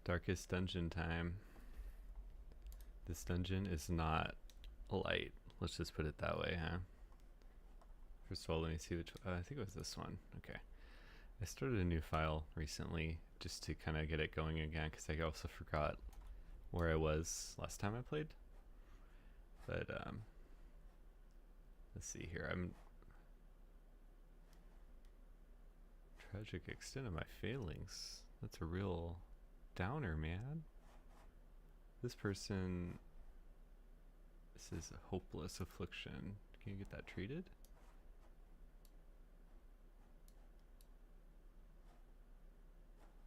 Darkest dungeon time. This dungeon is not light. Let's just put it that way, huh? First of all, let me see which. I think it was this one. Okay. I started a new file recently just to kind of get it going again because I also forgot where I was last time I played. But let's see here. I'm tragic extent of my failings. That's a real downer, man. This person says a hopeless affliction. Can you get that treated?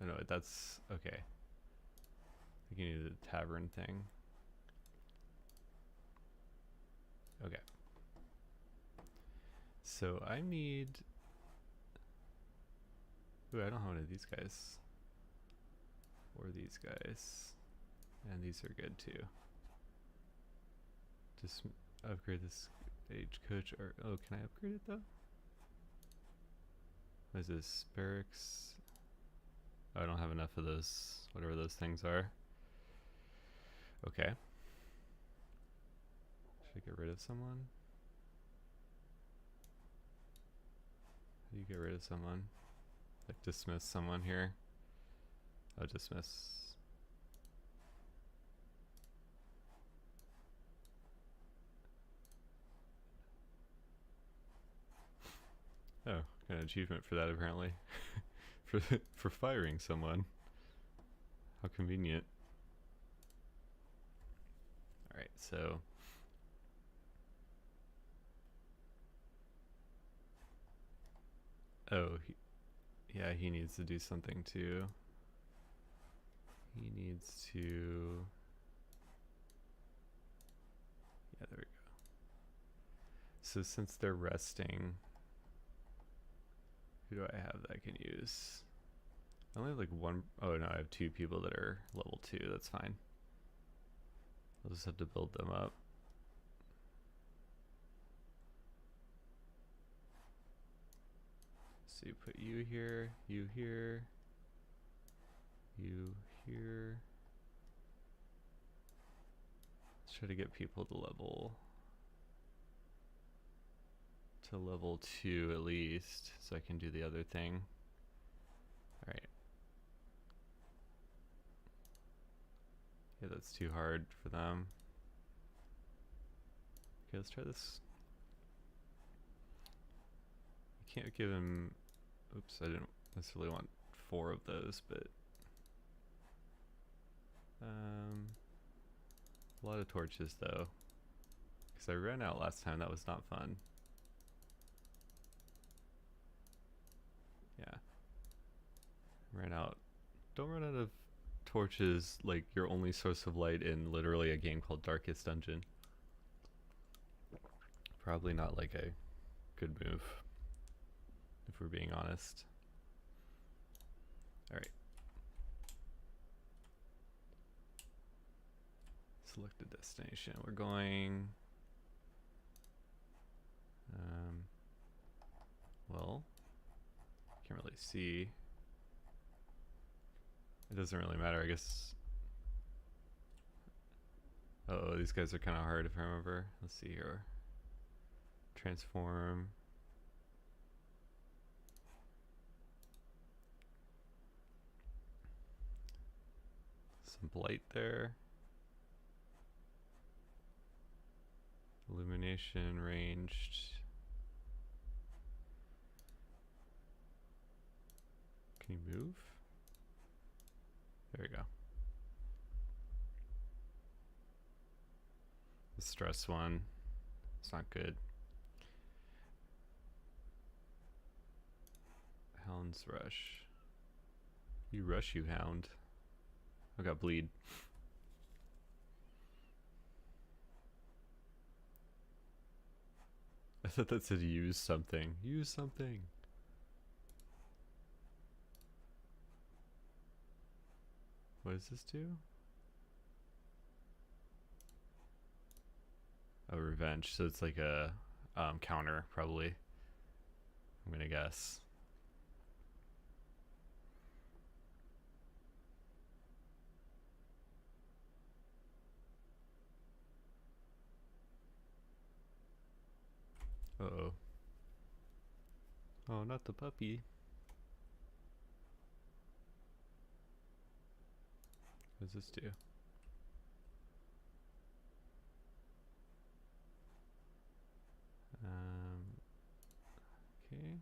Oh no, that's okay. I think you need a tavern thing. Okay. So I need. Ooh, I don't have one of these guys. Or these guys. And these are good too. Just upgrade this age coach. Or oh, can I upgrade it though? What is this? Barracks. Oh, I don't have enough of those, whatever those things are. Okay. Should I get rid of someone? How do you get rid of someone? Like dismiss someone here? Oh, dismiss. Oh, got an achievement for that apparently. for firing someone. How convenient. Alright, so oh, yeah, he needs to do something too. He needs to. Yeah, there we go. So since they're resting, who do I have that I can use? I only have like one. Oh no, I have two people that are level 2. That's fine. I'll just have to build them up. So you put you here, you here, you here. Let's try to get people to level 2 at least, so I can do the other thing. All right. Yeah, that's too hard for them. Okay, let's try this. You can't give him. Oops, I didn't necessarily want 4 of those, but a lot of torches though, because I ran out last time. That was not fun. Yeah, ran out. Don't run out of torches like your only source of light in literally a game called Darkest Dungeon. Probably not like a good move, if we're being honest. Alright. Select a destination. We're going. Well, can't really see. It doesn't really matter, I guess. Oh, these guys are kind of hard if I remember. Let's see here. Transform. Some blight there. Illumination ranged. Can you move? There we go. The stress one. It's not good. Hound's rush. You rush, you hound. I got bleed. I thought that said use something. Use something. What does this do? Oh, revenge. So it's like a counter, probably. I'm gonna guess. Oh, not the puppy. What does this do? Okay.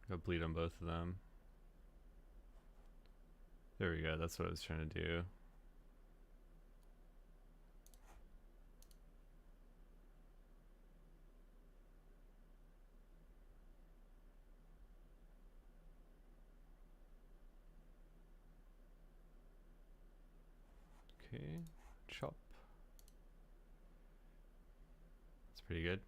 Go bleed on both of them. There we go. That's what I was trying to do. Okay. Chop. That's pretty good.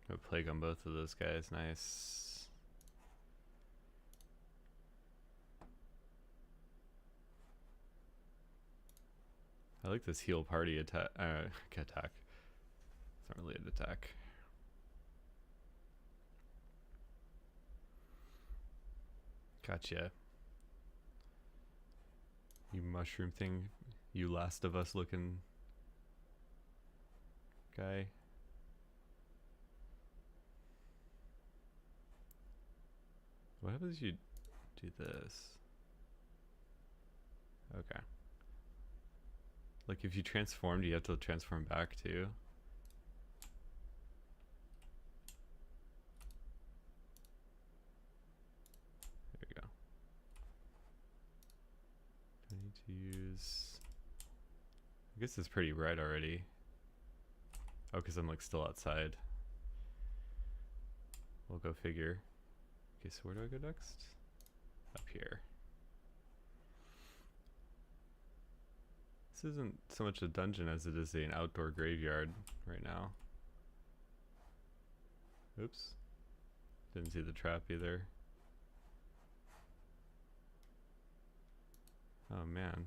Go plague on both of those guys. Nice. I like this heal party attack. Attack. It's not really an attack. Gotcha. You mushroom thing. You Last of Us looking guy. What happens if you do this? Okay. Like if you transformed, you have to transform back too. There we go. I need to use... I guess it's pretty bright already. Oh, because I'm like still outside. We'll go figure. Okay, so where do I go next? Up here. This isn't so much a dungeon as it is an outdoor graveyard right now. Oops. Didn't see the trap either. Oh man.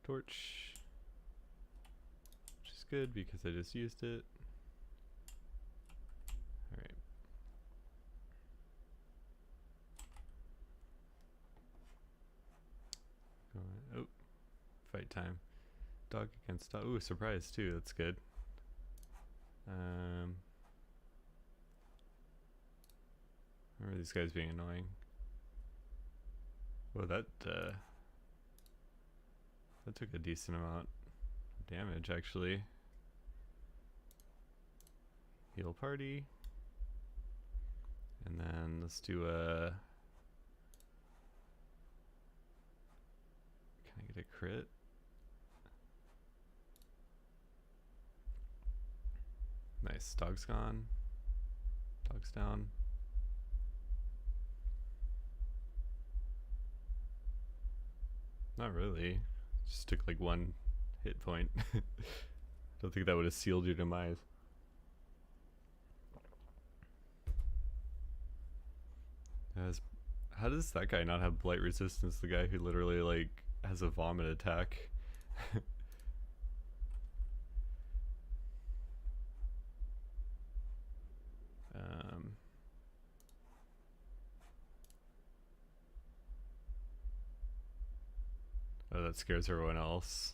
Torch. Which is good because I just used it. Alright. Oh, fight time. Dog against dog. Ooh, surprise too. That's good. Remember these guys being annoying. Oh, that took a decent amount of damage actually. Heal party. And then let's do a... Can I get a crit? Nice. Dog's gone. Dog's down. Not really. Just took like one hit point. Don't think that would have sealed your demise. How does that guy not have blight resistance? The guy who literally like has a vomit attack. Oh, that scares everyone else.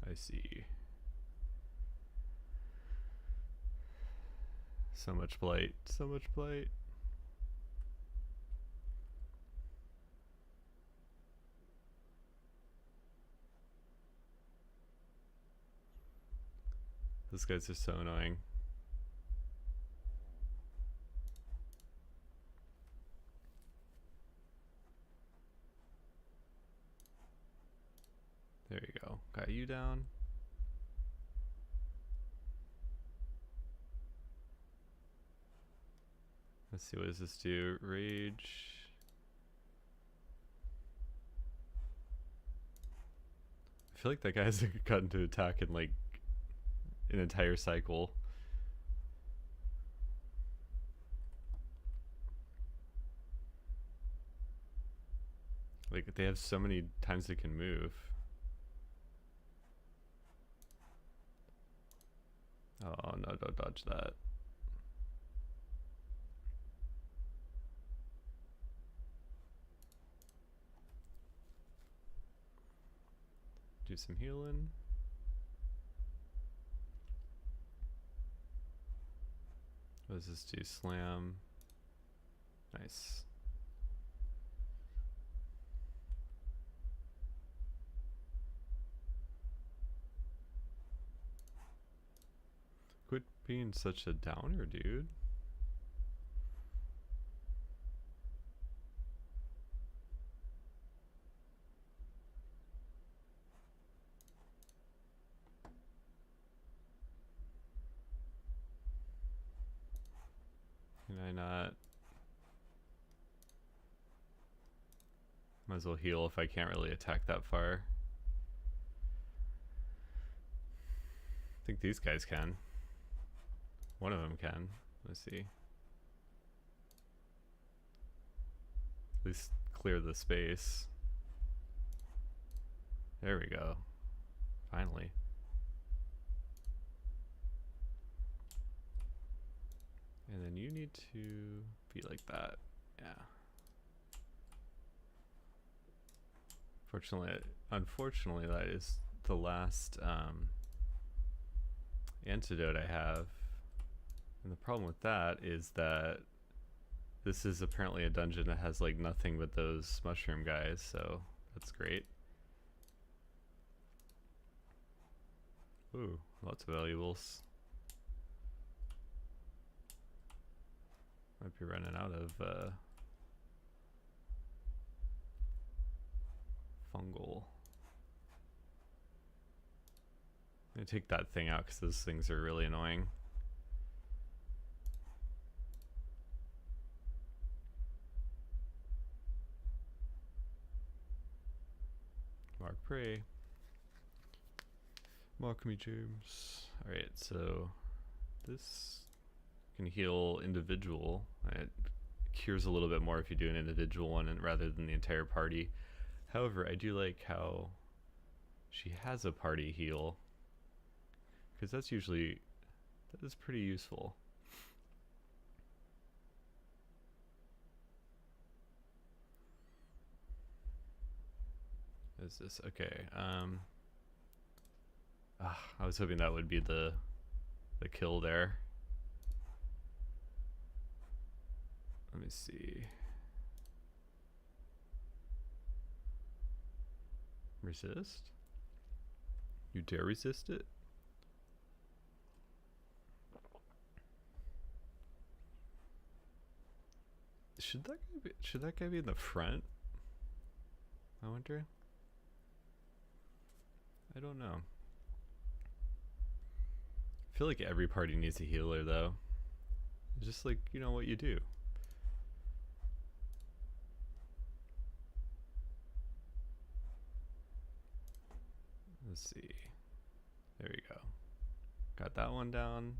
I see. So much blight. So much blight. Those guys are so annoying. There you go. Got you down. Let's see, what does this do? Rage. I feel like that guy hasn't gotten to attack in like an entire cycle. Like they have so many times they can move. Oh no, don't dodge that. Do some healing. What does this do? Slam. Nice. Quit being such a downer, dude. Can I not? Might as well heal if I can't really attack that far. I think these guys can. One of them can. Let's see. At least clear the space. There we go. Finally. And then you need to be like that. Yeah. Unfortunately, that is the last antidote I have. And the problem with that is that this is apparently a dungeon that has like nothing but those mushroom guys, so that's great. Ooh, lots of valuables. Might be running out of fungal. I'm gonna take that thing out because those things are really annoying. Mark prey. Mark me, James. Alright, so this can heal individual. It cures a little bit more if you do an individual one rather than the entire party. However, I do like how she has a party heal, because that is pretty useful. Is this okay? I was hoping that would be the kill there. Let me see. Resist? You dare resist it? Should that guy be in the front? I wonder. I don't know. I feel like every party needs a healer though. It's just like, you know what you do. Let's see. There we go. Got that one down.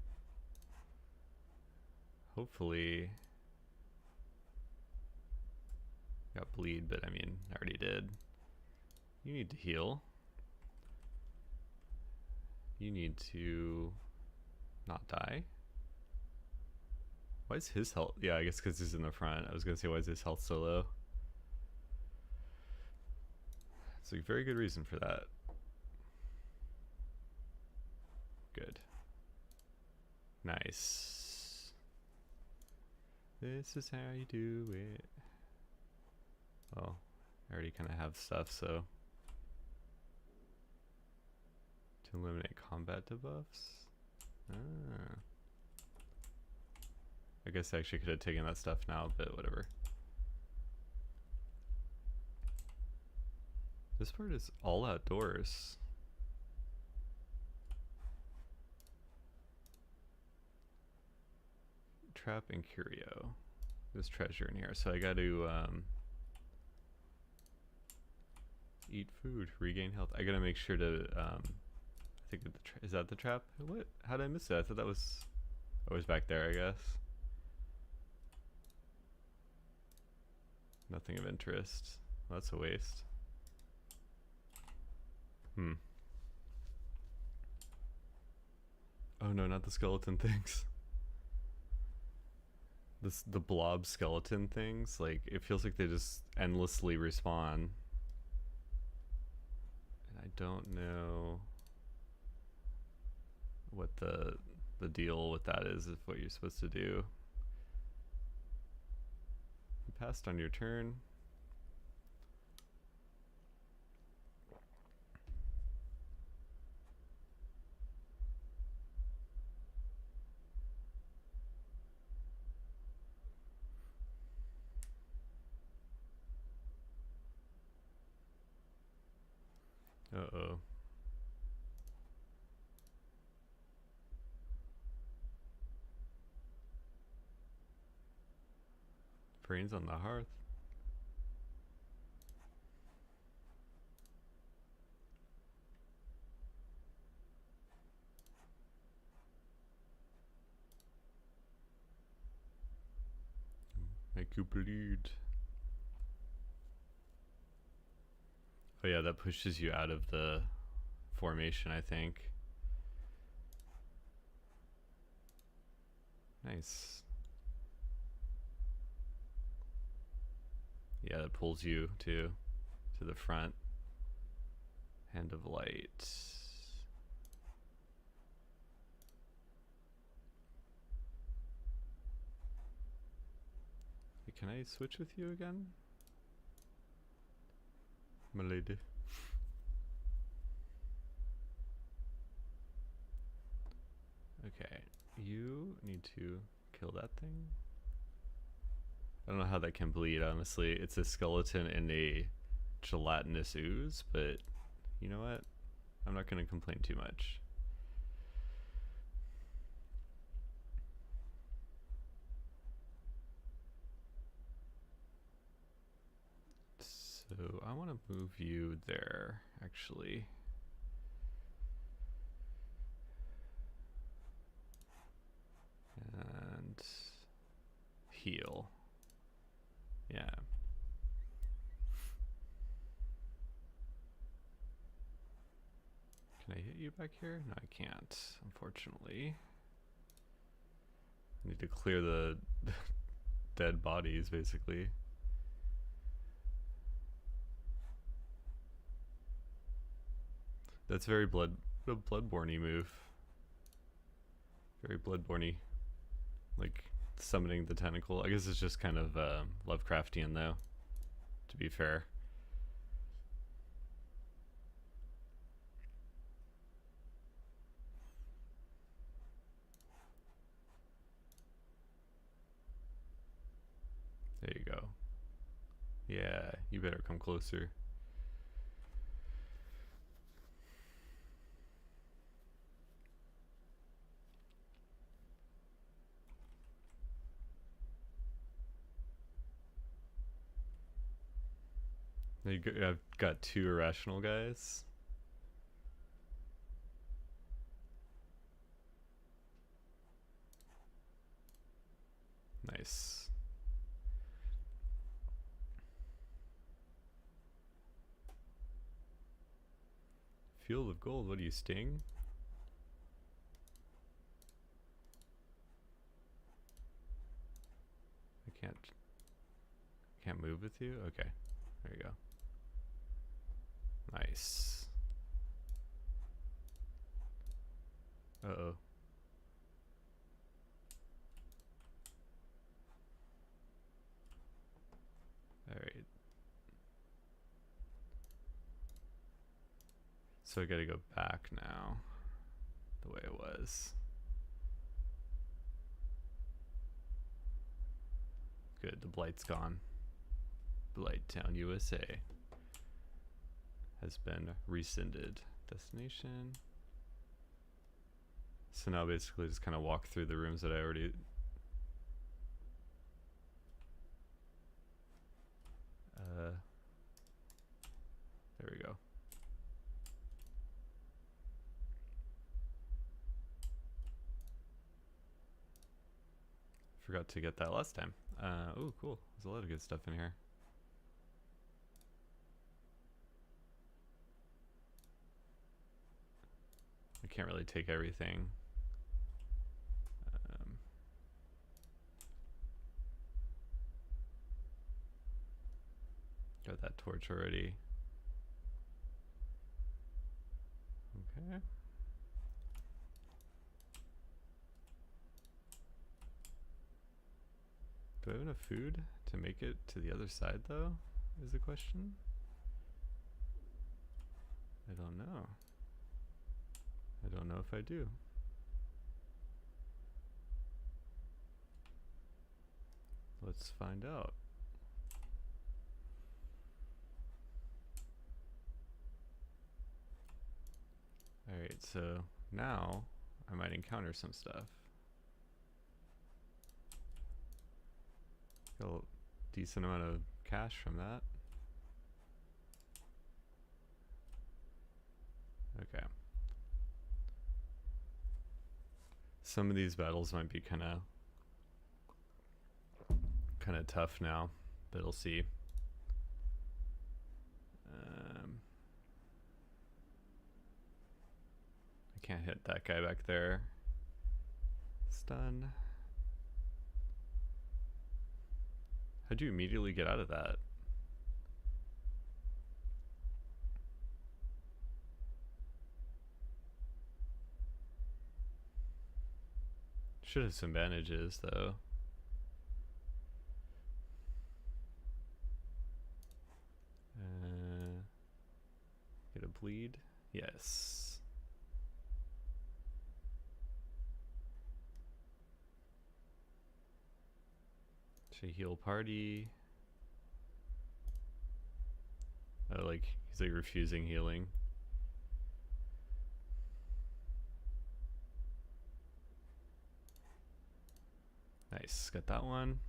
Hopefully. Got bleed, but I mean, I already did. You need to heal. You need to not die. Why is his health? Yeah, I guess because he's in the front. I was gonna say, why is his health so low? It's a very good reason for that. Good. Nice. This is how you do it. Well, I already kind of have stuff, so. To eliminate combat debuffs? Ah. I guess I actually could have taken that stuff now, but whatever. This part is all outdoors. Trap and curio. There's treasure in here, so I got to eat food, regain health. I gotta make sure to I think that is that the trap? What? How did I miss it? I thought that was always back there, I guess. Nothing of interest. Well, that's a waste. Oh no, not the skeleton things. The blob skeleton things, like, it feels like they just endlessly respawn. And I don't know what the deal with that is, if what you're supposed to do. You passed on your turn. Uh-oh. Brains on the hearth. Make you bleed. Oh yeah, that pushes you out of the formation, I think. Nice. Yeah, that pulls you to the front. Hand of Light. Can I switch with you again? My lady. Okay, you need to kill that thing. I don't know how that can bleed, honestly. It's a skeleton in a gelatinous ooze, but you know what? I'm not going to complain too much. So I want to move you there, actually. And heal. Yeah. Can I hit you back here? No, I can't, unfortunately. I need to clear the dead bodies, basically. That's very Bloodborne-y move. Very Bloodborne-y. Like, summoning the tentacle. I guess it's just kind of Lovecraftian, though, to be fair. There you go. Yeah, you better come closer. I've got 2 irrational guys. Nice. Field of Gold, what do you, Sting? I can't move with you? Okay, there you go. Nice. Uh-oh. Alright. So I gotta go back now, the way it was. Good, the Blight's gone. Blighttown, USA has been rescinded. Destination. So now basically just kind of walk through the rooms that I already... there we go. Forgot to get that last time. Oh, cool. There's a lot of good stuff in here. can't really take everything. Got that torch already. Okay. Do I have enough food to make it to the other side, though, is the question? I don't know. I don't know if I do. Let's find out. Alright, so now I might encounter some stuff. Got a decent amount of cash from that. Okay. Some of these battles might be kind of tough now, but we'll see. I can't hit that guy back there. Stun. How'd you immediately get out of that? Should have some bandages though. Get a bleed? Yes. Should heal party. Oh, like he's like refusing healing. Nice, got that one.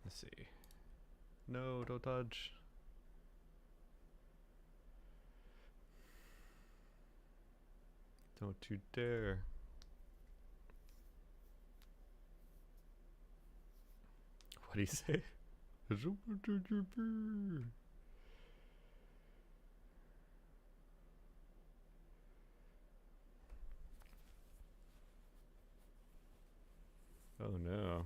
Let's see. No, don't dodge. Don't you dare. What'd he say? Oh no.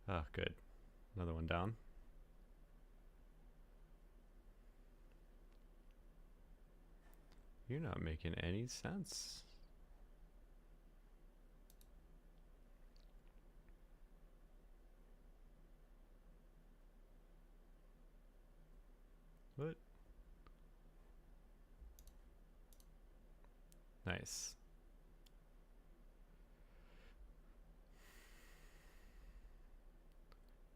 Ah, good. Another one down. You're not making any sense. What? Nice.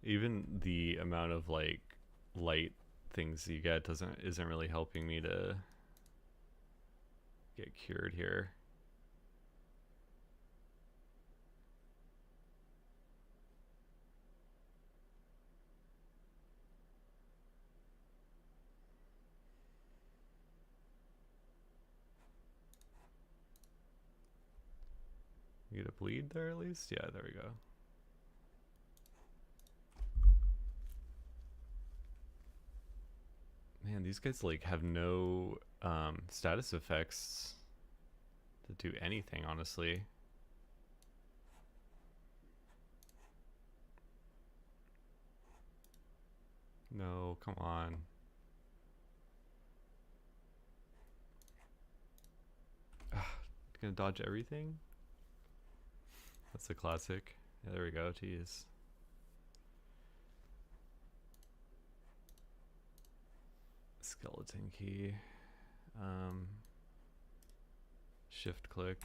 Even the amount of like light things you get isn't really helping me to get cured here. You get a bleed there at least? Yeah, there we go. Man, these guys like have no status effects to do anything, honestly. No, come on. Gonna dodge everything? That's a classic. Yeah, there we go. Jeez. Skeleton key. Shift click.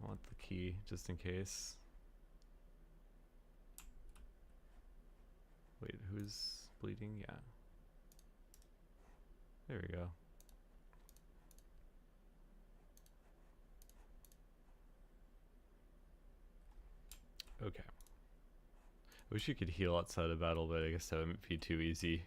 I want the key just in case. Wait, who's bleeding? Yeah. There we go. Okay. Wish you could heal outside of battle, but I guess that wouldn't be too easy.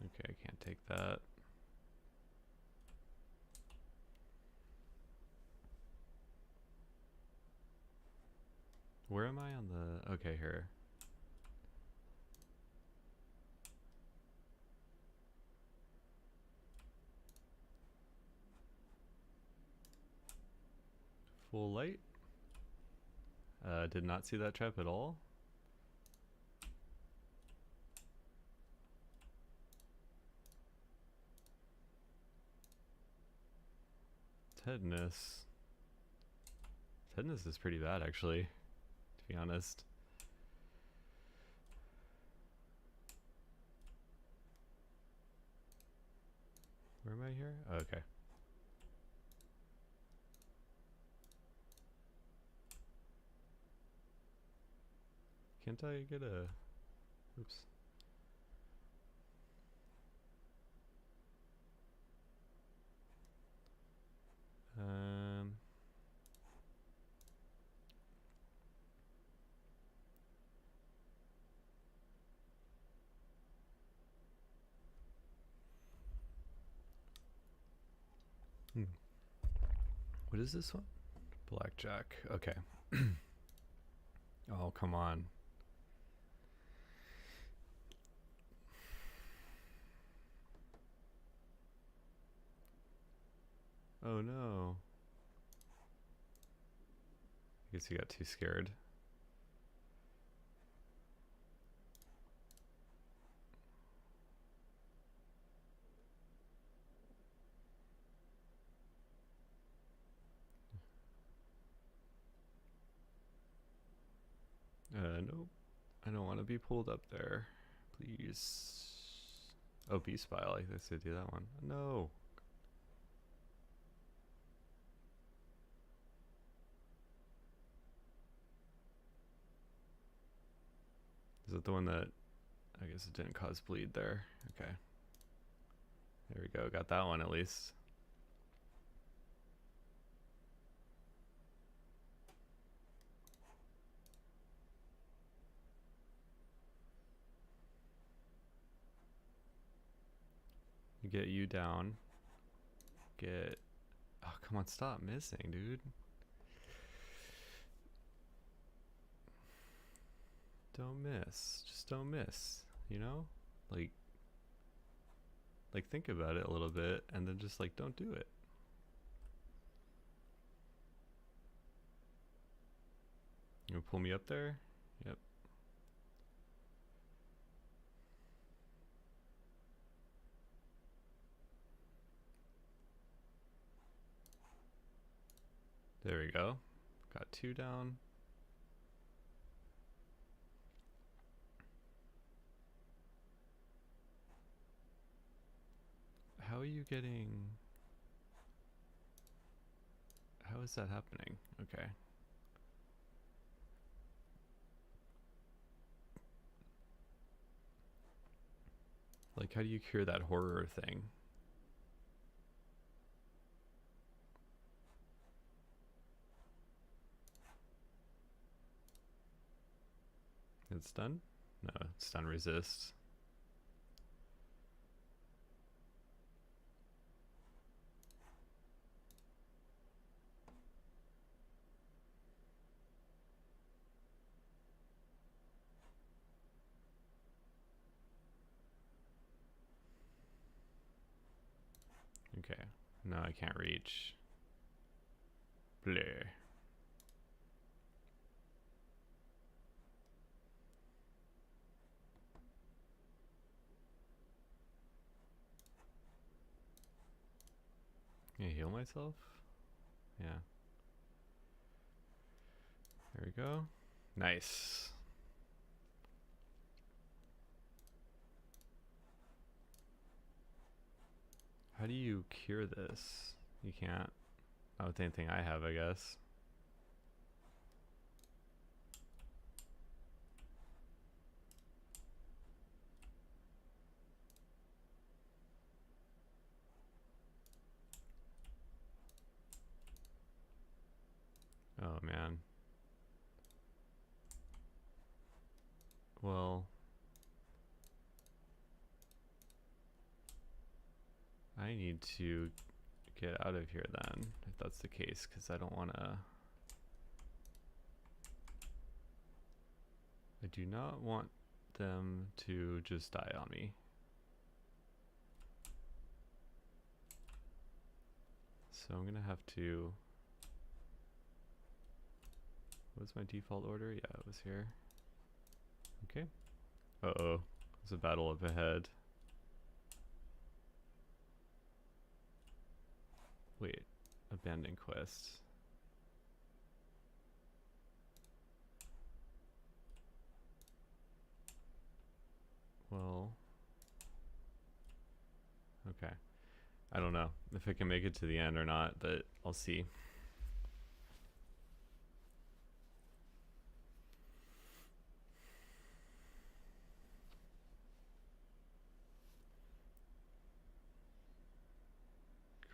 Okay, I can't take that. Where am I on the... Okay, here. Full light. Did not see that trap at all. Tetanus. Tetanus is pretty bad, actually, to be honest. Where am I here? Oh, okay. Can't I get a... Oops. What is this one? Blackjack. Okay. Oh, come on. Oh no. I guess you got too scared. Nope. I don't want to be pulled up there. Please. Oh, Beast Bile. I guess I do that one. No. Is it the one that... I guess it didn't cause bleed there. Okay. There we go. Got that one at least. Get you down. Get... Oh, come on. Stop missing, dude. Don't miss. Just don't miss. You know? Like, think about it a little bit and then just like don't do it. You gonna pull me up there? Yep. There we go. Got 2 down. How are you getting... How is that happening? Okay. Like, how do you cure that horror thing? It's done? No, it's done resist. Okay. No, I can't reach. Bleh. Can I heal myself? Yeah. There we go. Nice. How do you cure this? You can't. Not with anything I have, I guess. I need to get out of here then, if that's the case, because I don't want to... I do not want them to just die on me. So I'm gonna have to... What was my default order? Yeah, it was here. Okay. Uh-oh. There's a battle up ahead. Wait. Abandoned quest. Well... Okay. I don't know if I can make it to the end or not, but I'll see.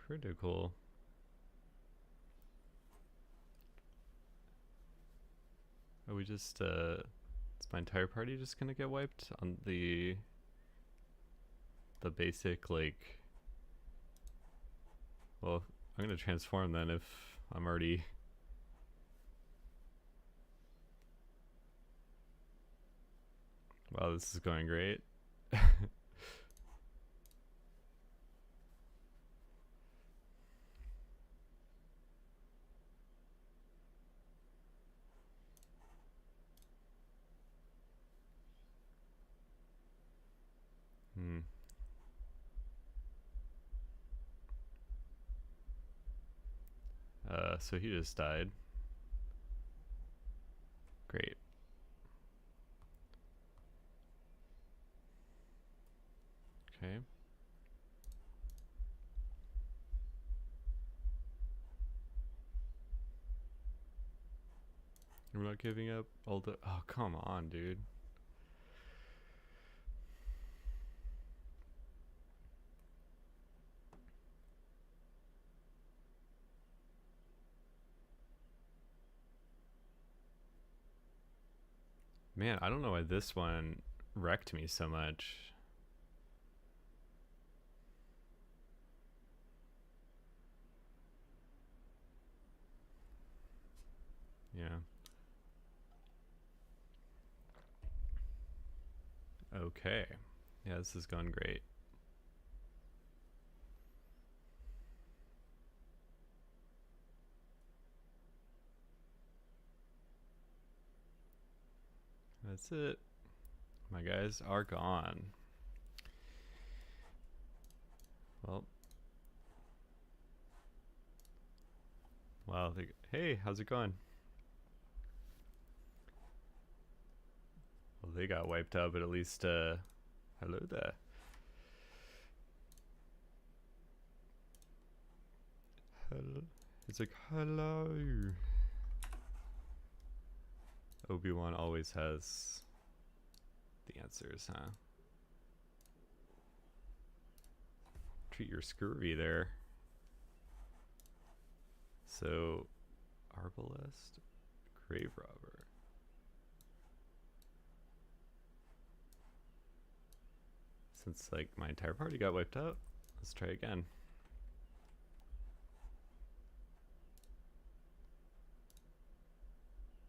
Critical. Are we just, is my entire party just gonna get wiped on the basic, like... Well, I'm gonna transform then if I'm already... Wow, this is going great. So he just died. Great. Okay. We're not giving up all the... Oh, come on, dude. Man, I don't know why this one wrecked me so much. Yeah. Okay. Yeah, this has gone great. That's it. My guys are gone. Well. Wow. Hey, how's it going? Well, they got wiped out, but at least, hello there. Hello. It's like, hello. Obi-Wan always has the answers, huh? Treat your scurvy there. So, Arbalest, Grave Robber. Since like my entire party got wiped out, let's try again.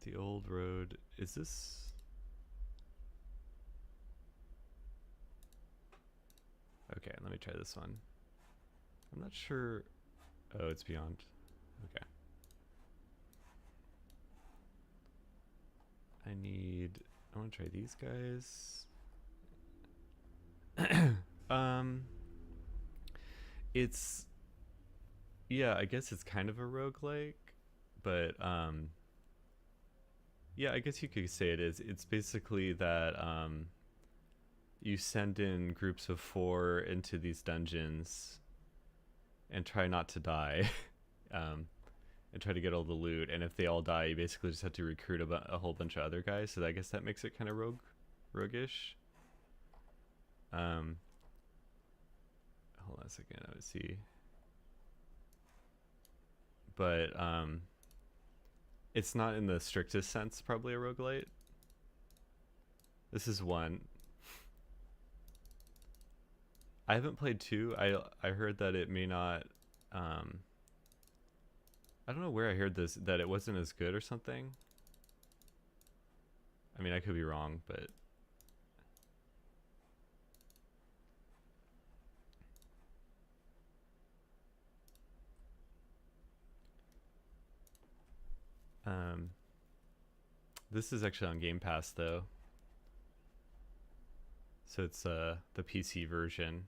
The old road, is this? Okay, let me try this one. I'm not sure. Oh, it's beyond. Okay. I want to try these guys. It's, yeah, I guess it's kind of a roguelike, but yeah, I guess you could say it is. It's basically that you send in groups of 4 into these dungeons and try not to die. And try to get all the loot, and if they all die, you basically just have to recruit a whole bunch of other guys, so I guess that makes it kind of roguish. Hold on a second, I would see. But it's not in the strictest sense probably a roguelite. This is one. I haven't played 2. I heard that it may not. Um, I don't know where I heard this, that it wasn't as good or something. I mean, I could be wrong, but um, this is actually on Game Pass though, so it's the PC version.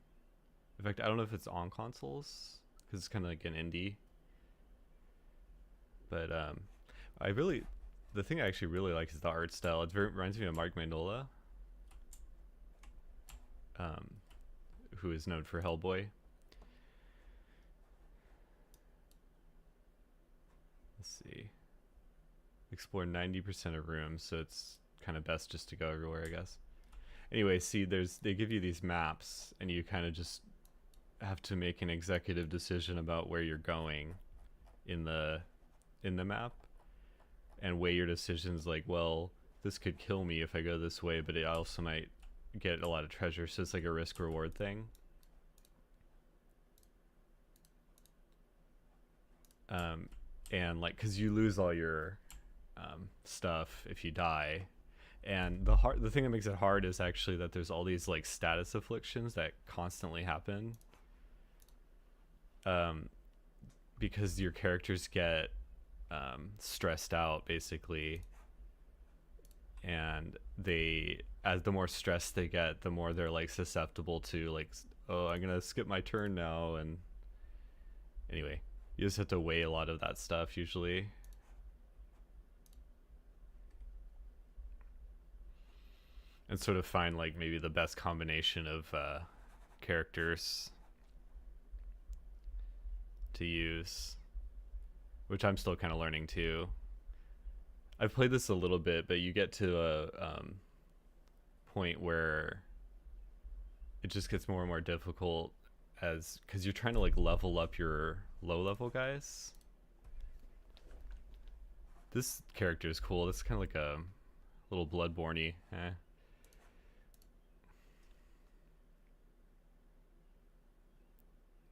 In fact, I don't know if it's on consoles because it's kind of like an indie. But I really, the thing I actually really like is the art style. It reminds me of Mark Mignola, who is known for Hellboy. Let's see. Explore 90% of rooms, so it's kind of best just to go everywhere, I guess. Anyway, see, they give you these maps, and you kind of just have to make an executive decision about where you're going in the map, and weigh your decisions like, well, this could kill me if I go this way, but it also might get a lot of treasure, so it's like a risk reward thing. And like, because you lose all your stuff if you die, and the thing that makes it hard is actually that there's all these like status afflictions that constantly happen, because your characters get stressed out basically, and as the more stressed they get, the more they're like susceptible to like, oh, I'm gonna skip my turn now. And anyway, you just have to weigh a lot of that stuff usually. And sort of find like maybe the best combination of characters to use, which I'm still kind of learning too. I've played this a little bit, but you get to a point where it just gets more and more difficult, because you're trying to like level up your low level guys. This character is cool. It's kind of like a little Bloodborne-y.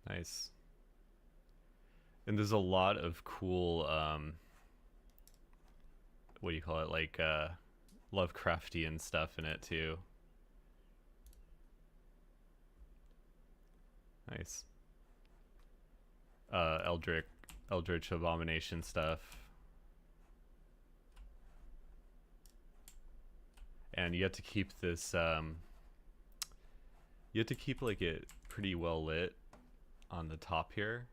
Nice. And there's a lot of cool what do you call it, like Lovecraftian stuff in it too. Nice. Eldritch Abomination stuff. And you have to keep this you have to keep like it pretty well lit on the top here,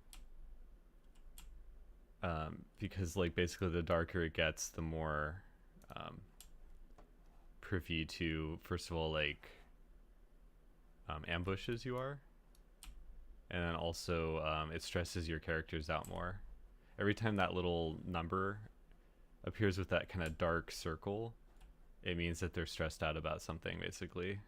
because like basically the darker it gets, the more privy to, first of all, like ambushes you are, and then also it stresses your characters out more. Every time that little number appears with that kind of dark circle, it means that they're stressed out about something basically.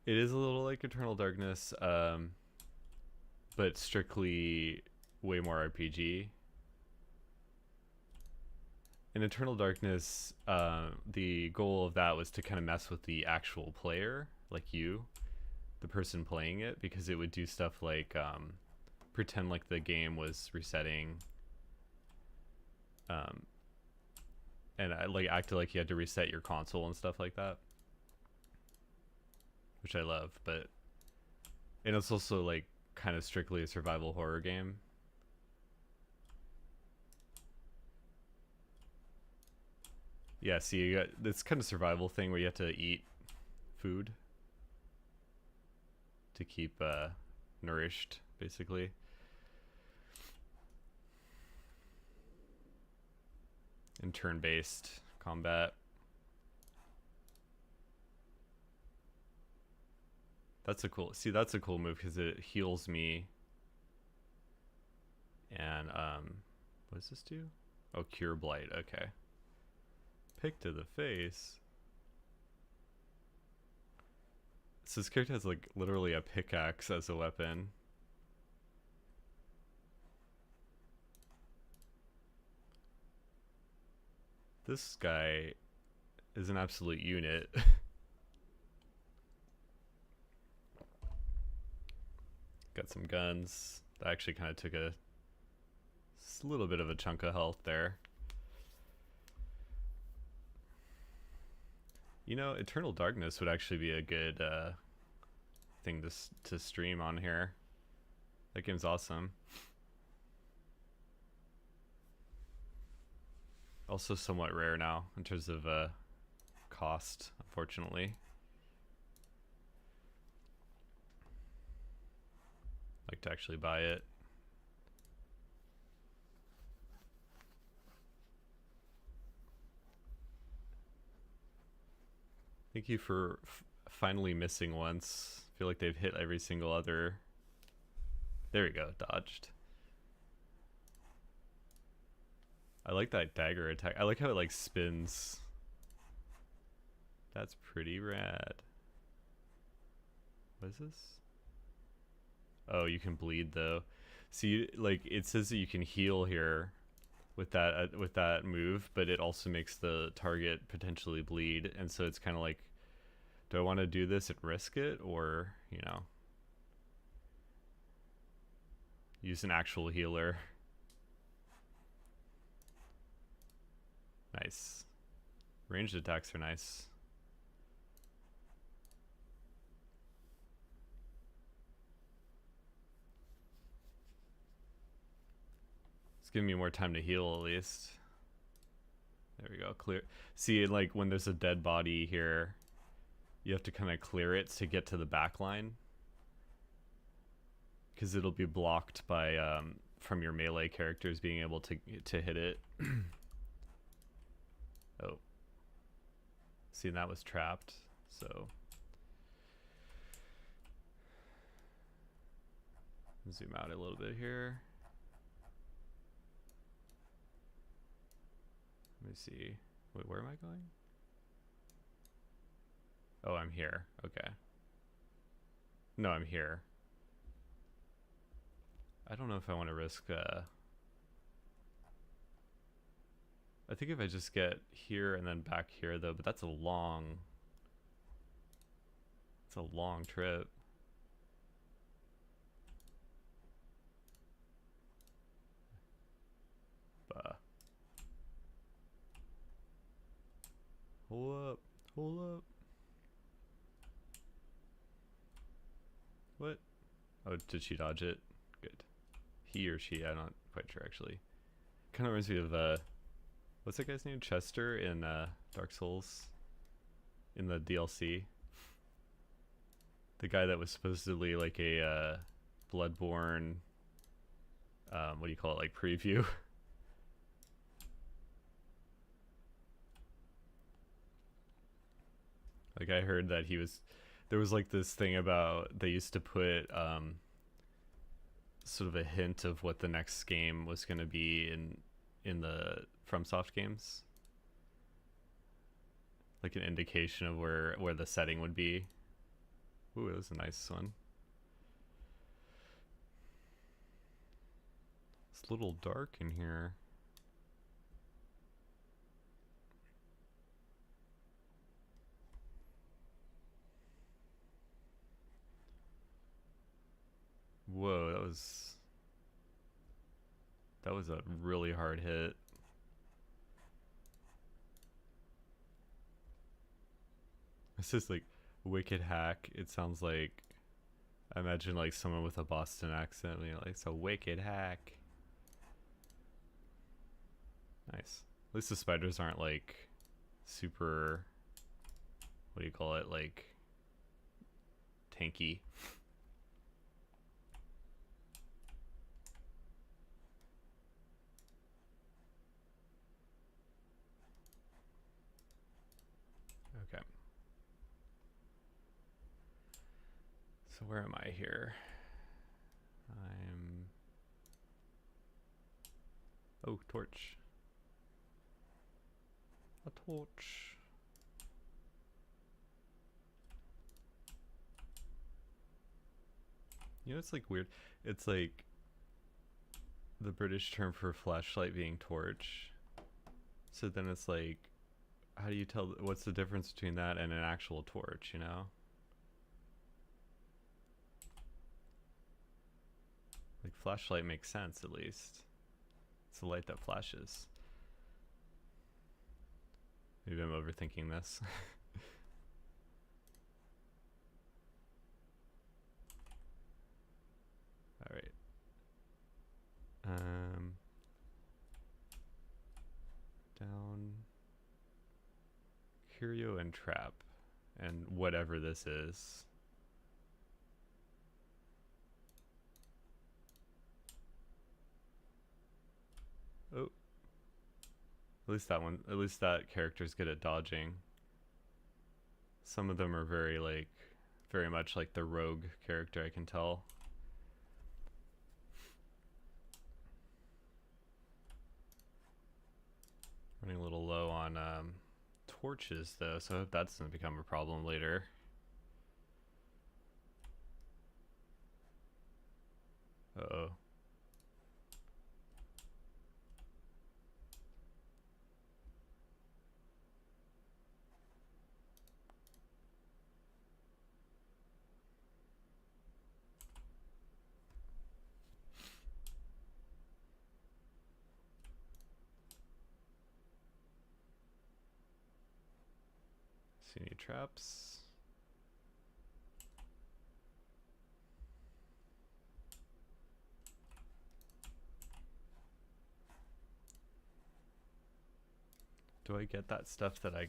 It is a little like Eternal Darkness, but strictly way more RPG. In Eternal Darkness, the goal of that was to kind of mess with the actual player, like you, the person playing it, because it would do stuff like pretend like the game was resetting, and like acted like you had to reset your console and stuff like that, which I love. And it's also like kind of strictly a survival horror game. Yeah, see, you got this kind of survival thing where you have to eat food to keep nourished, basically. In turn-based combat. That's a cool move because it heals me. And what does this do? Oh, cure blight. Okay. Pick to the face. So this character has like literally a pickaxe as a weapon. This guy is an absolute unit. Got some guns. That actually kind of took a little bit of a chunk of health there. You know, Eternal Darkness would actually be a good thing to stream on here. That game's awesome. Also somewhat rare now in terms of cost, unfortunately. Like to actually buy it. Thank you for finally missing once. I feel like they've hit every single other. There we go, dodged. I like that dagger attack. I like how it like spins. That's pretty rad. What is this? Oh, you can bleed though. See, like it says that you can heal here with that move, but it also makes the target potentially bleed, and so it's kind of like, do I want to do this and risk it, or you know, use an actual healer? Nice. Ranged attacks are nice. It's giving me more time to heal at least. There we go, clear. See, like when there's a dead body here, you have to kind of clear it to get to the back line, because it'll be blocked by from your melee characters being able to hit it. Oh, see, that was trapped. So zoom out a little bit here. Let me see. Wait, where am I going? Oh, I'm here. Okay. No, I'm here. I don't know if I want to risk I think if I just get here and then back here though, but that's a long trip. Hold up. Hold up. What? Oh, did she dodge it? Good. He or she, I'm not quite sure actually. Kind of reminds me of what's that guy's name? Chester in Dark Souls, in the DLC. The guy that was supposedly like a Bloodborne, what do you call it, like preview. Like I heard that there was like this thing about they used to put sort of a hint of what the next game was going to be in the FromSoft games, like an indication of where the setting would be. Ooh, that was a nice one. It's a little dark in here. Whoa, that was a really hard hit. It's just like wicked hack. It sounds like, I imagine like someone with a Boston accent, you know, like, it's a wicked hack. Nice. At least the spiders aren't like super, what do you call it, like tanky. Okay. So where am I here? Oh, torch. A torch. You know, it's like weird. It's like the British term for flashlight being torch. So then it's like, how do you tell, what's the difference between that and an actual torch, you know? Like flashlight makes sense at least. It's the light that flashes. Maybe I'm overthinking this. All right. Down. Curio and trap. And whatever this is. Oh. At least that one, at least that character's good at dodging. Some of them are very like, very much like the rogue character, I can tell. Running a little low on torches though, so I hope that doesn't become a problem later. Uh-oh. See any traps? Do I get that stuff that I...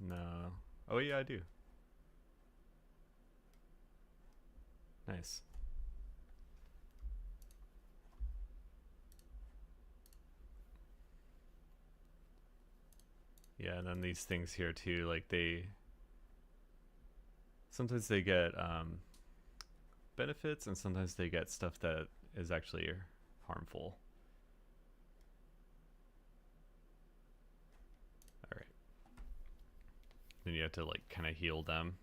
No. Oh yeah, I do. Nice. Yeah, and then these things here too, like they... Sometimes they get benefits and sometimes they get stuff that is actually harmful. Alright. Then you have to like kind of heal them.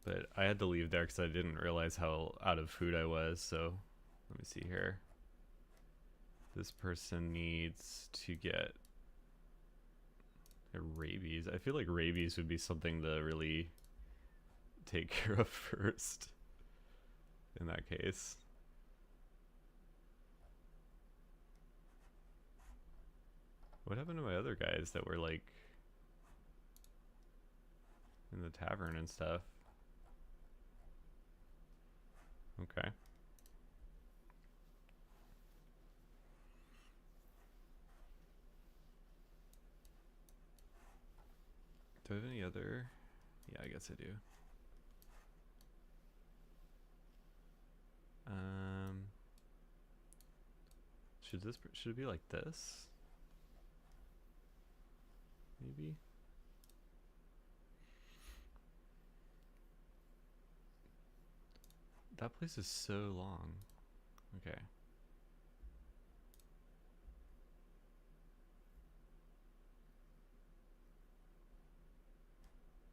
But I had to leave there because I didn't realize how out of food I was, so let me see here. This person needs to get rabies. I feel like rabies would be something to really take care of first in that case. What happened to my other guys that were like in the tavern and stuff? Okay. Do I have any other? Yeah, I guess I do. Should it be like this? Maybe. That place is so long. Okay.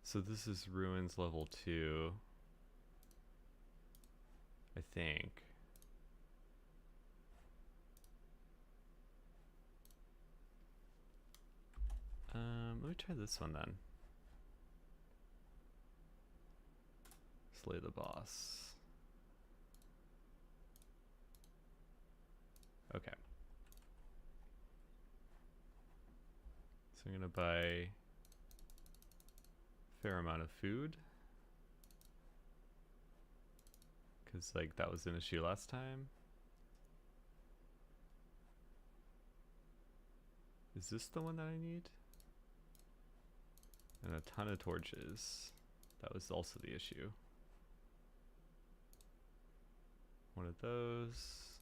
So this is ruins level 2. I think. Let me try this one then. Slay the boss. Okay. So I'm gonna buy a fair amount of food. Cause like that was an issue last time. Is this the one that I need? And a ton of torches. That was also the issue. One of those.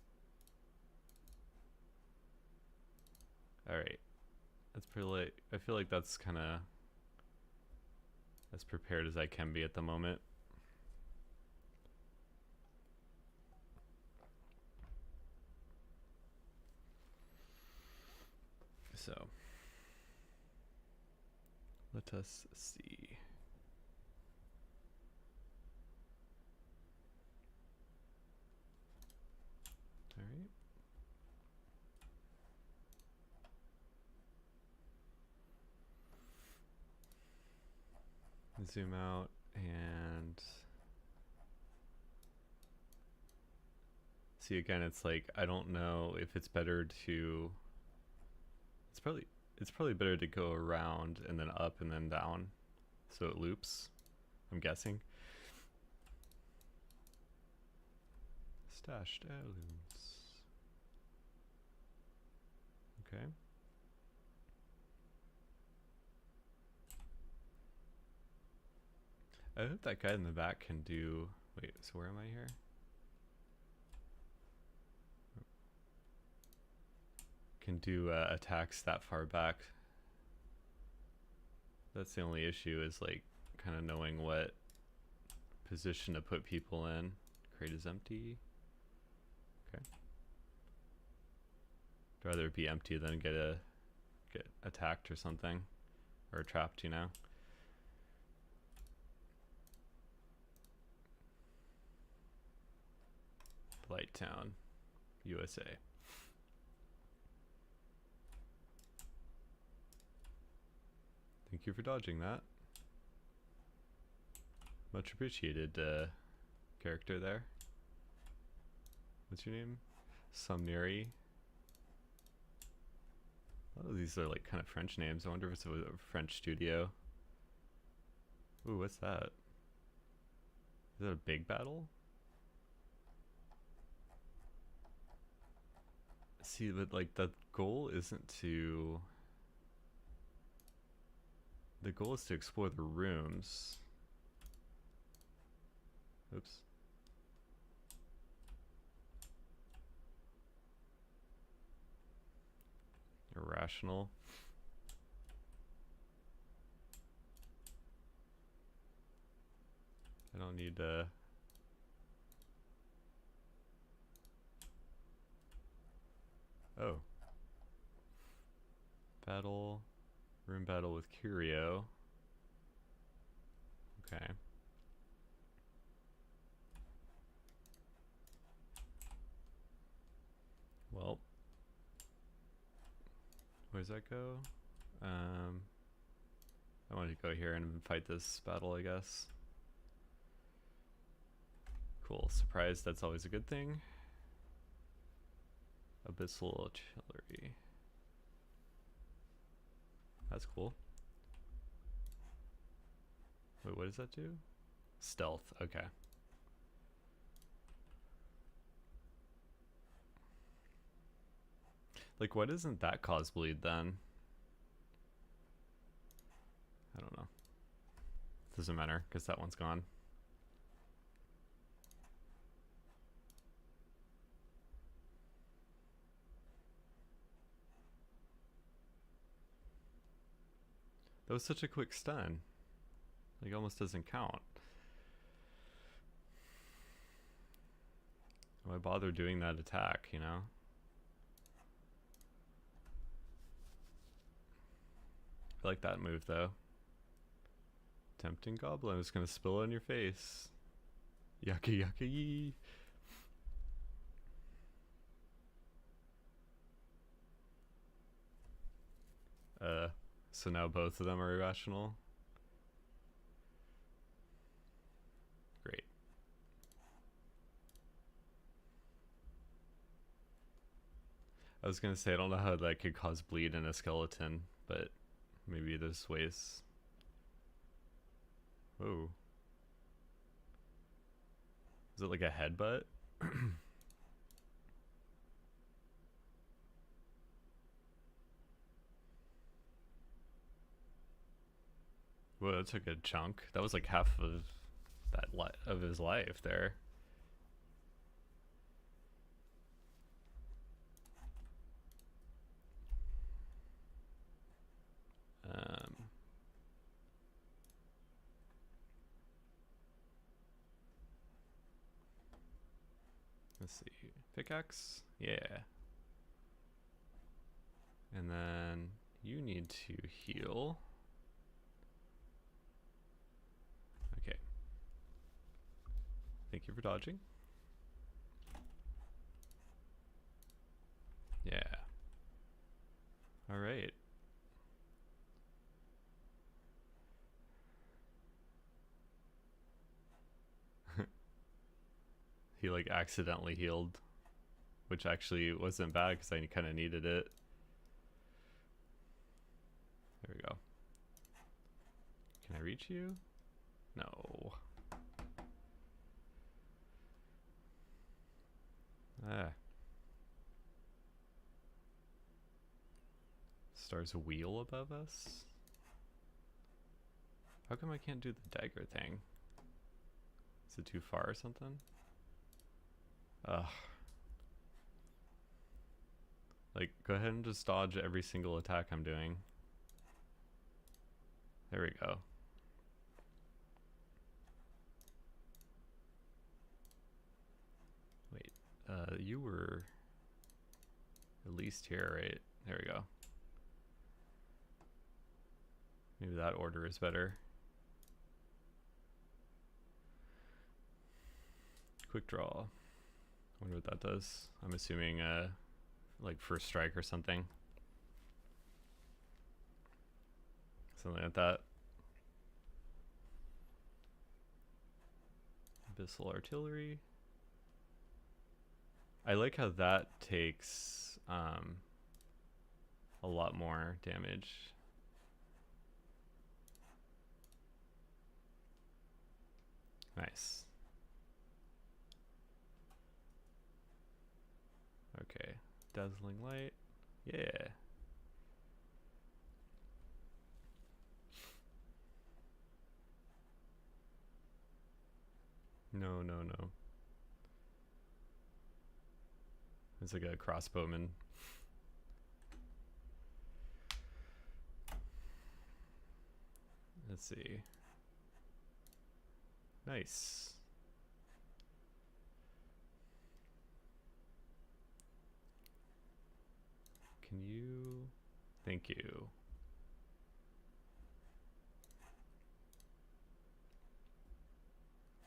Alright. That's pretty late. I feel like that's kind of as prepared as I can be at the moment. So, let us see. All right. zoom out and see again. It's like I don't know if it's better to. It's probably better to go around and then up and then down, so it loops. I'm guessing. Stashed heirlooms. Okay. I hope that guy in the back can do. Wait, so where am I here? Can do attacks that far back. That's the only issue, is like kind of knowing what position to put people in. Crate is empty. Okay. I'd rather it be empty than get attacked or something, or trapped, you know. Blighttown, USA. Thank you for dodging that. Much appreciated, character there. What's your name? Somneri. A lot of these are like kind of French names. I wonder if it's a French studio. Ooh, what's that? Is that a big battle? See, but like the goal isn't to... The goal is to explore the rooms. Oops. Irrational. I don't need to... Oh. Battle. Room battle with Curio. Okay. Well. Where does that go? I want to go here and fight this battle, I guess. Cool. Surprise, that's always a good thing. Abyssal Artillery. That's cool. Wait, what does that do? Stealth, okay. Like, why doesn't that cause bleed then? I don't know. Doesn't matter, because that one's gone. That was such a quick stun. Like, almost doesn't count. Why bother doing that attack, you know? I like that move, though. Tempting Goblin is gonna spill on your face. Yucky yucky yee. So now both of them are irrational. Great. I was gonna say, I don't know how that could cause bleed in a skeleton, but maybe there's ways. Whoa. Is it like a headbutt? Whoa, that took a chunk. That was like half of that of his life there. Let's see. Pickaxe? Yeah. And then you need to heal. Okay. Thank you for dodging. Yeah. All right. He like accidentally healed, which actually wasn't bad because I kind of needed it. There we go. Can I reach you? No. Ah. Stars a wheel above us? How come I can't do the dagger thing? Is it too far or something? Ugh. Like, go ahead and just dodge every single attack I'm doing. There we go. Wait, you were at least here, right? There we go. Maybe that order is better. Quick draw. Wonder what that does. I'm assuming like first strike or something. Something like that. Abyssal Artillery. I like how that takes a lot more damage. Nice. Okay. Dazzling Light. Yeah. No, no, no. It's like a crossbowman. Let's see. Nice. Can you? Thank you.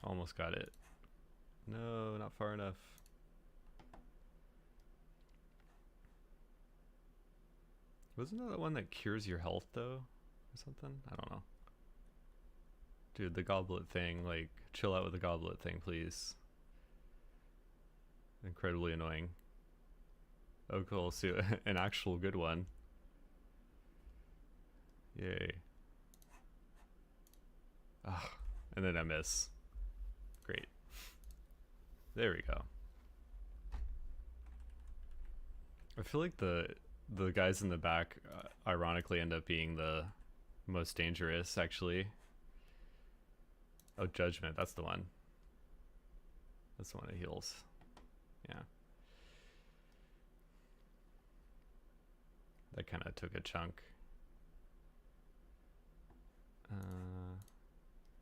Almost got it. No, not far enough. Wasn't that the one that cures your health though? Or something? I don't know. Dude, the goblet thing, like, chill out with the goblet thing, please. Incredibly annoying. Oh, cool. So, an actual good one. Yay. Ah, and then I miss. Great. There we go. I feel like the guys in the back ironically end up being the most dangerous, actually. Oh, Judgment, that's the one. That's the one that heals. Yeah. That kind of took a chunk.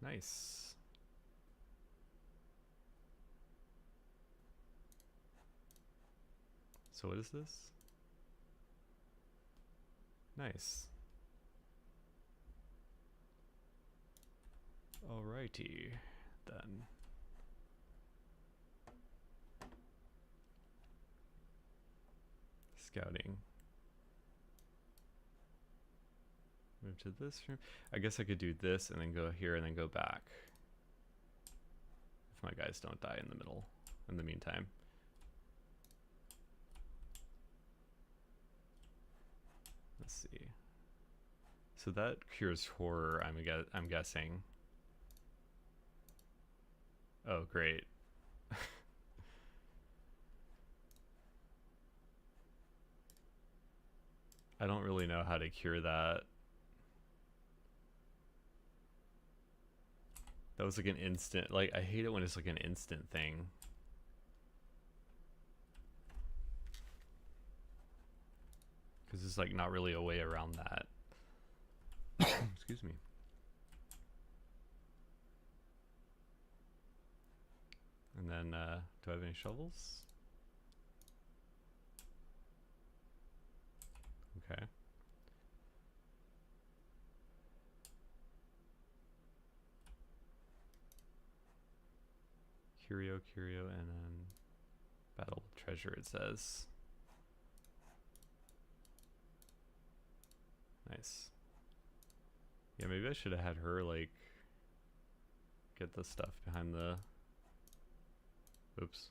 Nice. So what is this? Nice. Alrighty, then. Scouting. Move to this room. I guess I could do this and then go here and then go back. If my guys don't die in the middle, in the meantime. Let's see. So that cures horror, I'm guessing. Oh, great. I don't really know how to cure that. That was like an instant, like I hate it when it's like an instant thing. Because there's like not really a way around that. Excuse me. And then, do I have any shovels? Okay. Curio, and then battle with treasure, it says. Nice. Yeah, maybe I should have had her, like, get the stuff behind the... Oops.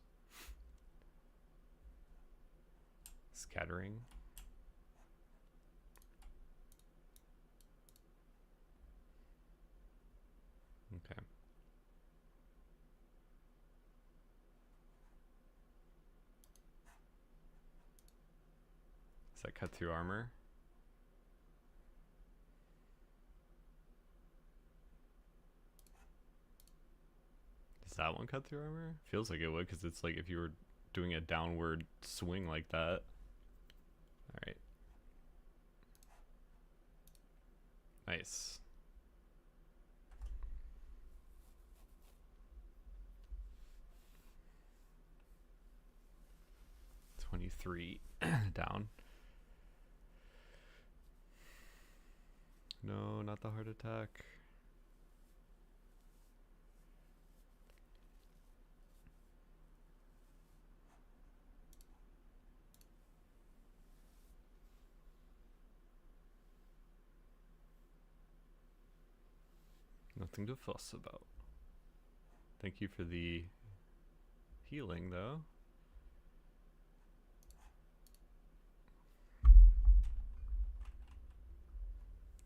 Scattering. Okay. Does that cut through armor? Does that one cut through armor? Feels like it would, because it's like if you were doing a downward swing like that. Alright. Nice. $23 down. No, not the heart attack. Nothing to fuss about. Thank you for the healing, though.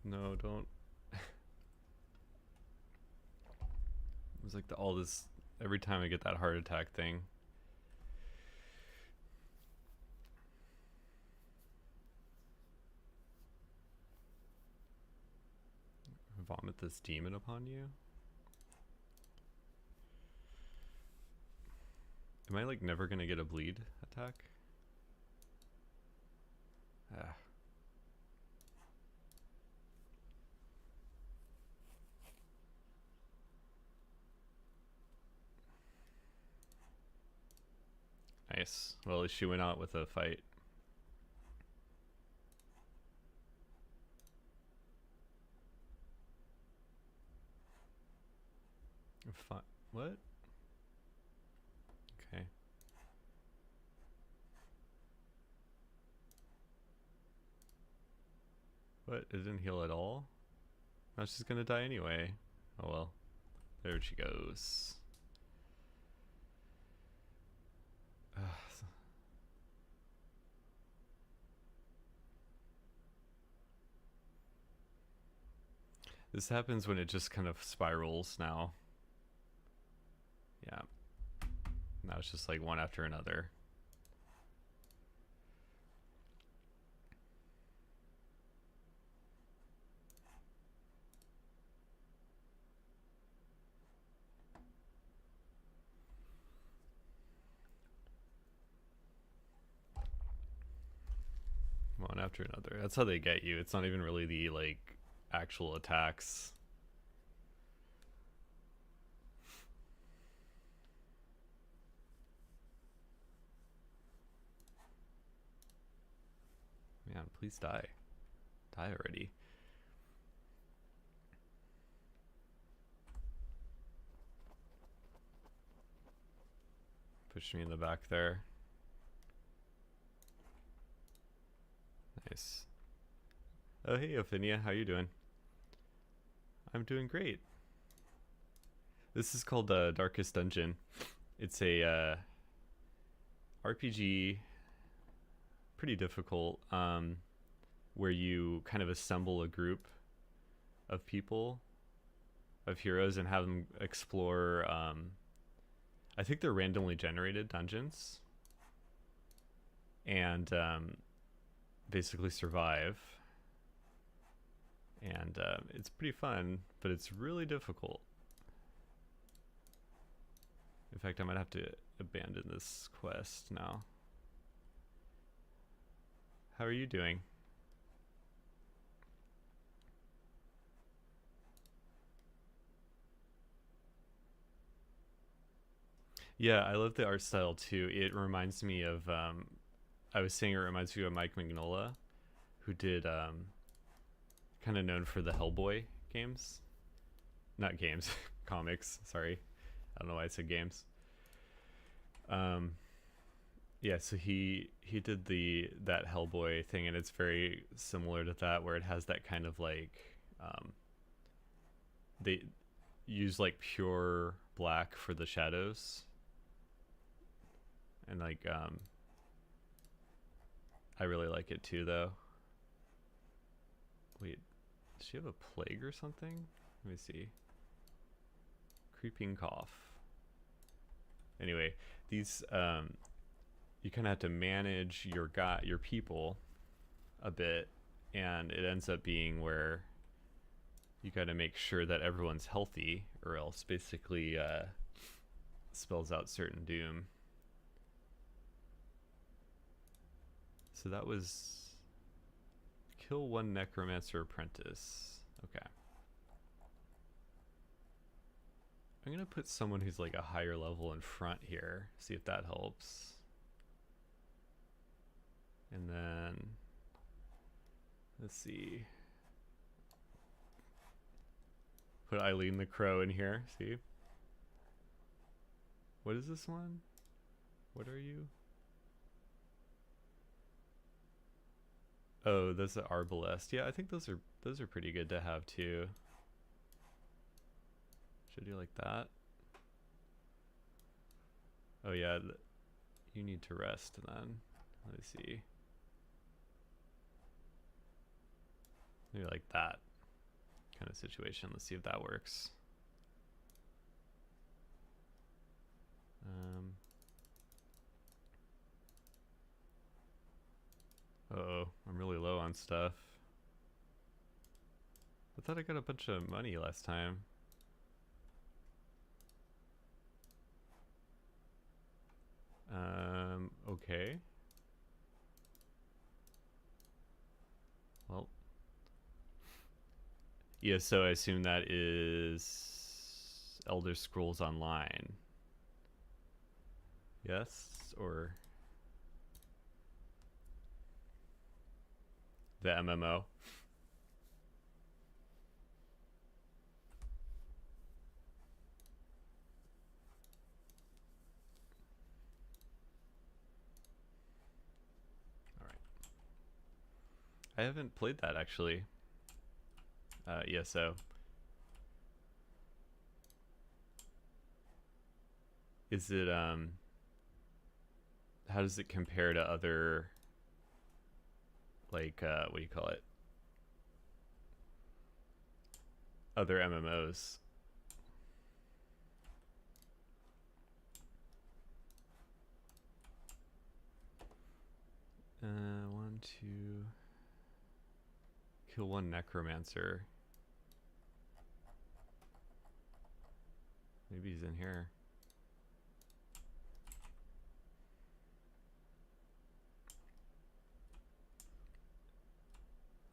No, don't. It was like all this, every time I get that heart attack thing. Vomit this demon upon you? Am I like never gonna get a bleed attack? Ah. Nice. Well, at least she went out with a fight. What? Okay. What? It didn't heal at all? Now she's gonna die anyway. Oh well. There she goes. This happens when it just kind of spirals now. Yeah. Now it's just like one after another. One after another. That's how they get you. It's not even really the like actual attacks. Man, please die. Die already. Pushed me in the back there. Nice. Oh, hey, Ophinia. How you doing? I'm doing great. This is called Darkest Dungeon. It's a RPG, pretty difficult, where you kind of assemble a group of people, of heroes, and have them explore, I think they're randomly generated dungeons, and basically survive. And it's pretty fun, but it's really difficult. In fact, I might have to abandon this quest now. How are you doing? Yeah, I love the art style too. It reminds me of, I was saying it reminds me of Mike Mignola, who did, kind of known for the Hellboy games. Not games, comics, sorry. I don't know why I said games. Yeah, so he did that Hellboy thing, and it's very similar to that, where it has that kind of like, they use like pure black for the shadows, And like I really like it too though. Wait, does she have a plague or something? Let me see. Creeping cough. Anyway, these you kind of have to manage your people a bit, and it ends up being where you got to make sure that everyone's healthy, or else basically spells out certain doom. So that was kill one necromancer apprentice. Okay. I'm gonna put someone who's like a higher level in front here, see if that helps. And then let's see. Put Eileen the Crow in here, see? What is this one? What are you? Oh, those are Arbalest. Yeah, I think those are pretty good to have too. Should you like that? Oh yeah, you need to rest then. Let me see. Maybe like that kind of situation. Let's see if that works. Uh-oh, I'm really low on stuff. I thought I got a bunch of money last time. Okay. Well. Yeah, so I assume that is Elder Scrolls Online. Yes, or the MMO. All right. I haven't played that actually. ESO. Is it how does it compare to other, like what do you call it? Other MMOs? One, two. Kill one necromancer. Maybe he's in here.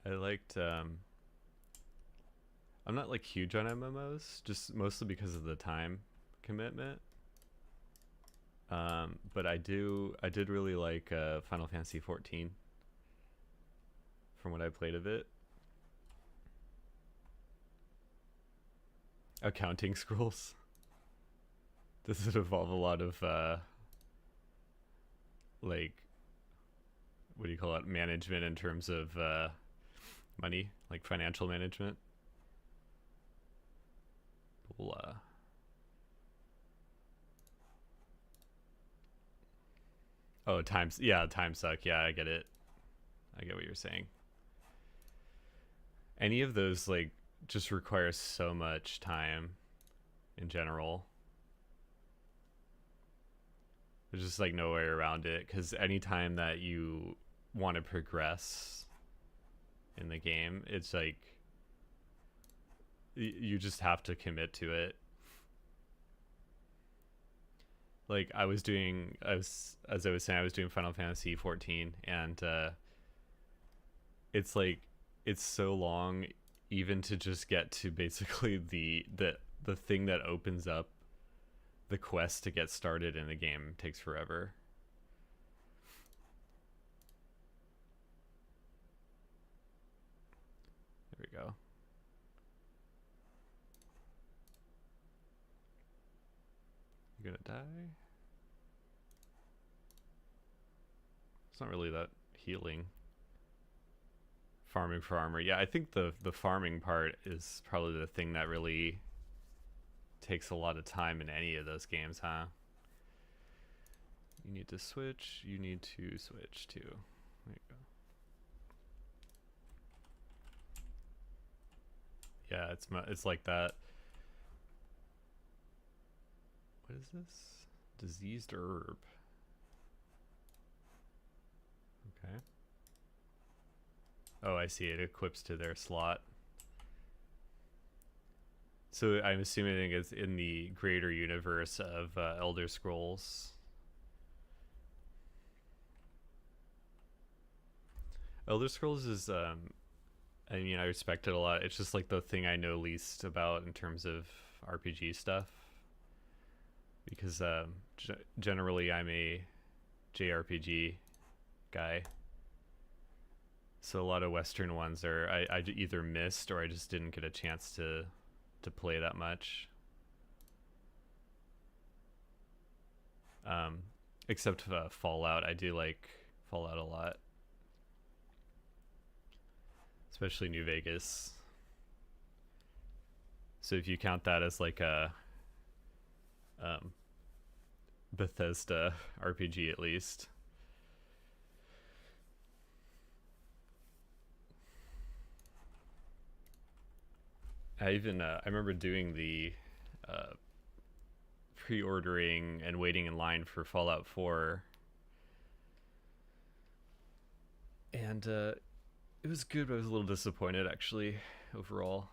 I liked I'm not like huge on MMOs, just mostly because of the time commitment. But I did really like Final Fantasy 14 from what I played of it. Accounting scrolls. Does it involve a lot of like, what do you call it, management in terms of money, like financial management? We'll, oh, time suck. Yeah, I get it. I get what you're saying. Any of those like just requires so much time in general. There's just like no way around it, because anytime that you want to progress in the game, it's like you just have to commit to it. Like I was doing Final Fantasy 14, and it's like it's so long even to just get to basically the thing that opens up the quest to get started in the game takes forever. There we go. You're gonna die? It's not really that healing. Farming for armor. Yeah, I think the farming part is probably the thing that really takes a lot of time in any of those games, huh? You need to switch. You need to switch too. There you go. Yeah, it's like that. What is this? Diseased herb. Okay. Oh, I see. It equips to their slot. So I'm assuming it's in the greater universe of Elder Scrolls. Elder Scrolls is, I mean, I respect it a lot. It's just like the thing I know least about in terms of RPG stuff. Because generally I'm a JRPG guy. So a lot of Western ones are I either missed or I just didn't get a chance to play that much. Except Fallout. I do like Fallout a lot. Especially New Vegas. So if you count that as like a Bethesda RPG at least. I remember doing the pre-ordering and waiting in line for Fallout 4, and it was good, but I was a little disappointed actually overall.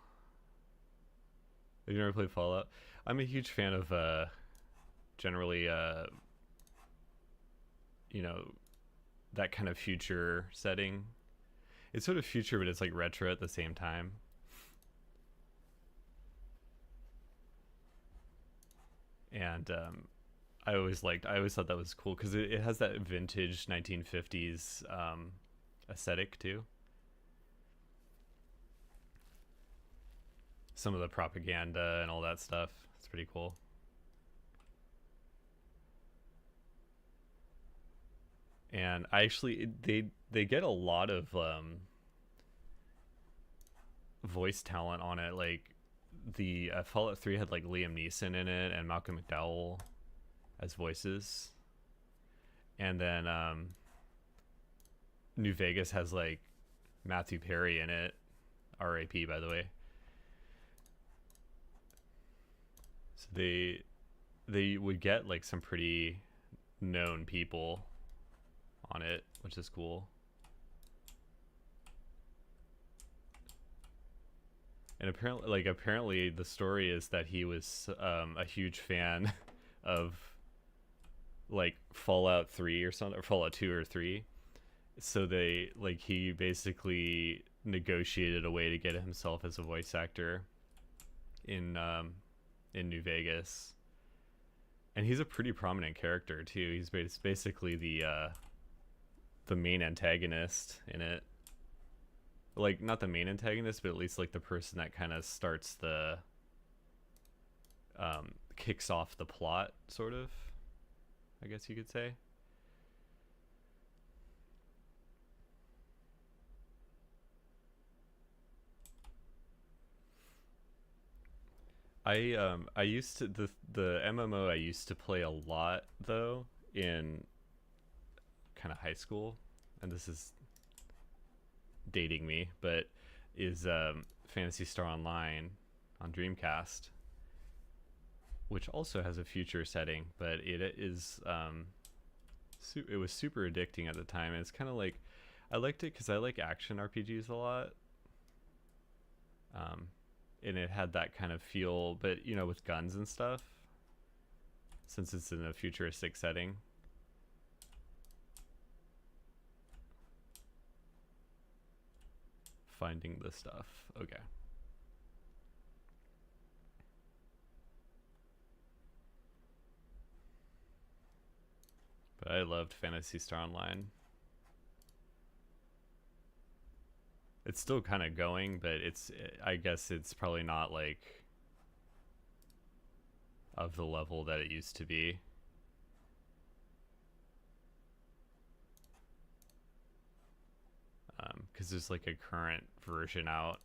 Have you ever played Fallout? I'm a huge fan of generally you know, that kind of future setting. It's sort of future, but it's like retro at the same time. And I always thought that was cool because it has that vintage 1950s aesthetic too. Some of the propaganda and all that stuff. It's pretty cool. And I actually they get a lot of voice talent on it. Like the Fallout 3 had like Liam Neeson in it and Malcolm McDowell as voices, and then New Vegas has like Matthew Perry in it, R.A.P. by the way. So they would get like some pretty known people on it, which is cool. And apparently the story is that he was a huge fan of like Fallout 3 or something, or Fallout 2 or 3. So he basically negotiated a way to get himself as a voice actor in New Vegas. And he's a pretty prominent character too. He's basically the main antagonist in it. Like, not the main antagonist, but at least like the person that kind of starts the kicks off the plot, sort of, I guess you could say. I used to the MMO I used to play a lot though in kind of high school, and this is dating me, but is Phantasy Star Online on Dreamcast, which also has a future setting, but it is it was super addicting at the time. And it's kind of like, I liked it because I like action RPGs a lot, and it had that kind of feel, but you know, with guns and stuff, since it's in a futuristic setting. Finding the stuff. Okay. But I loved Phantasy Star Online. It's still kind of going, but I guess it's probably not like of the level that it used to be. Because there's like a current version out.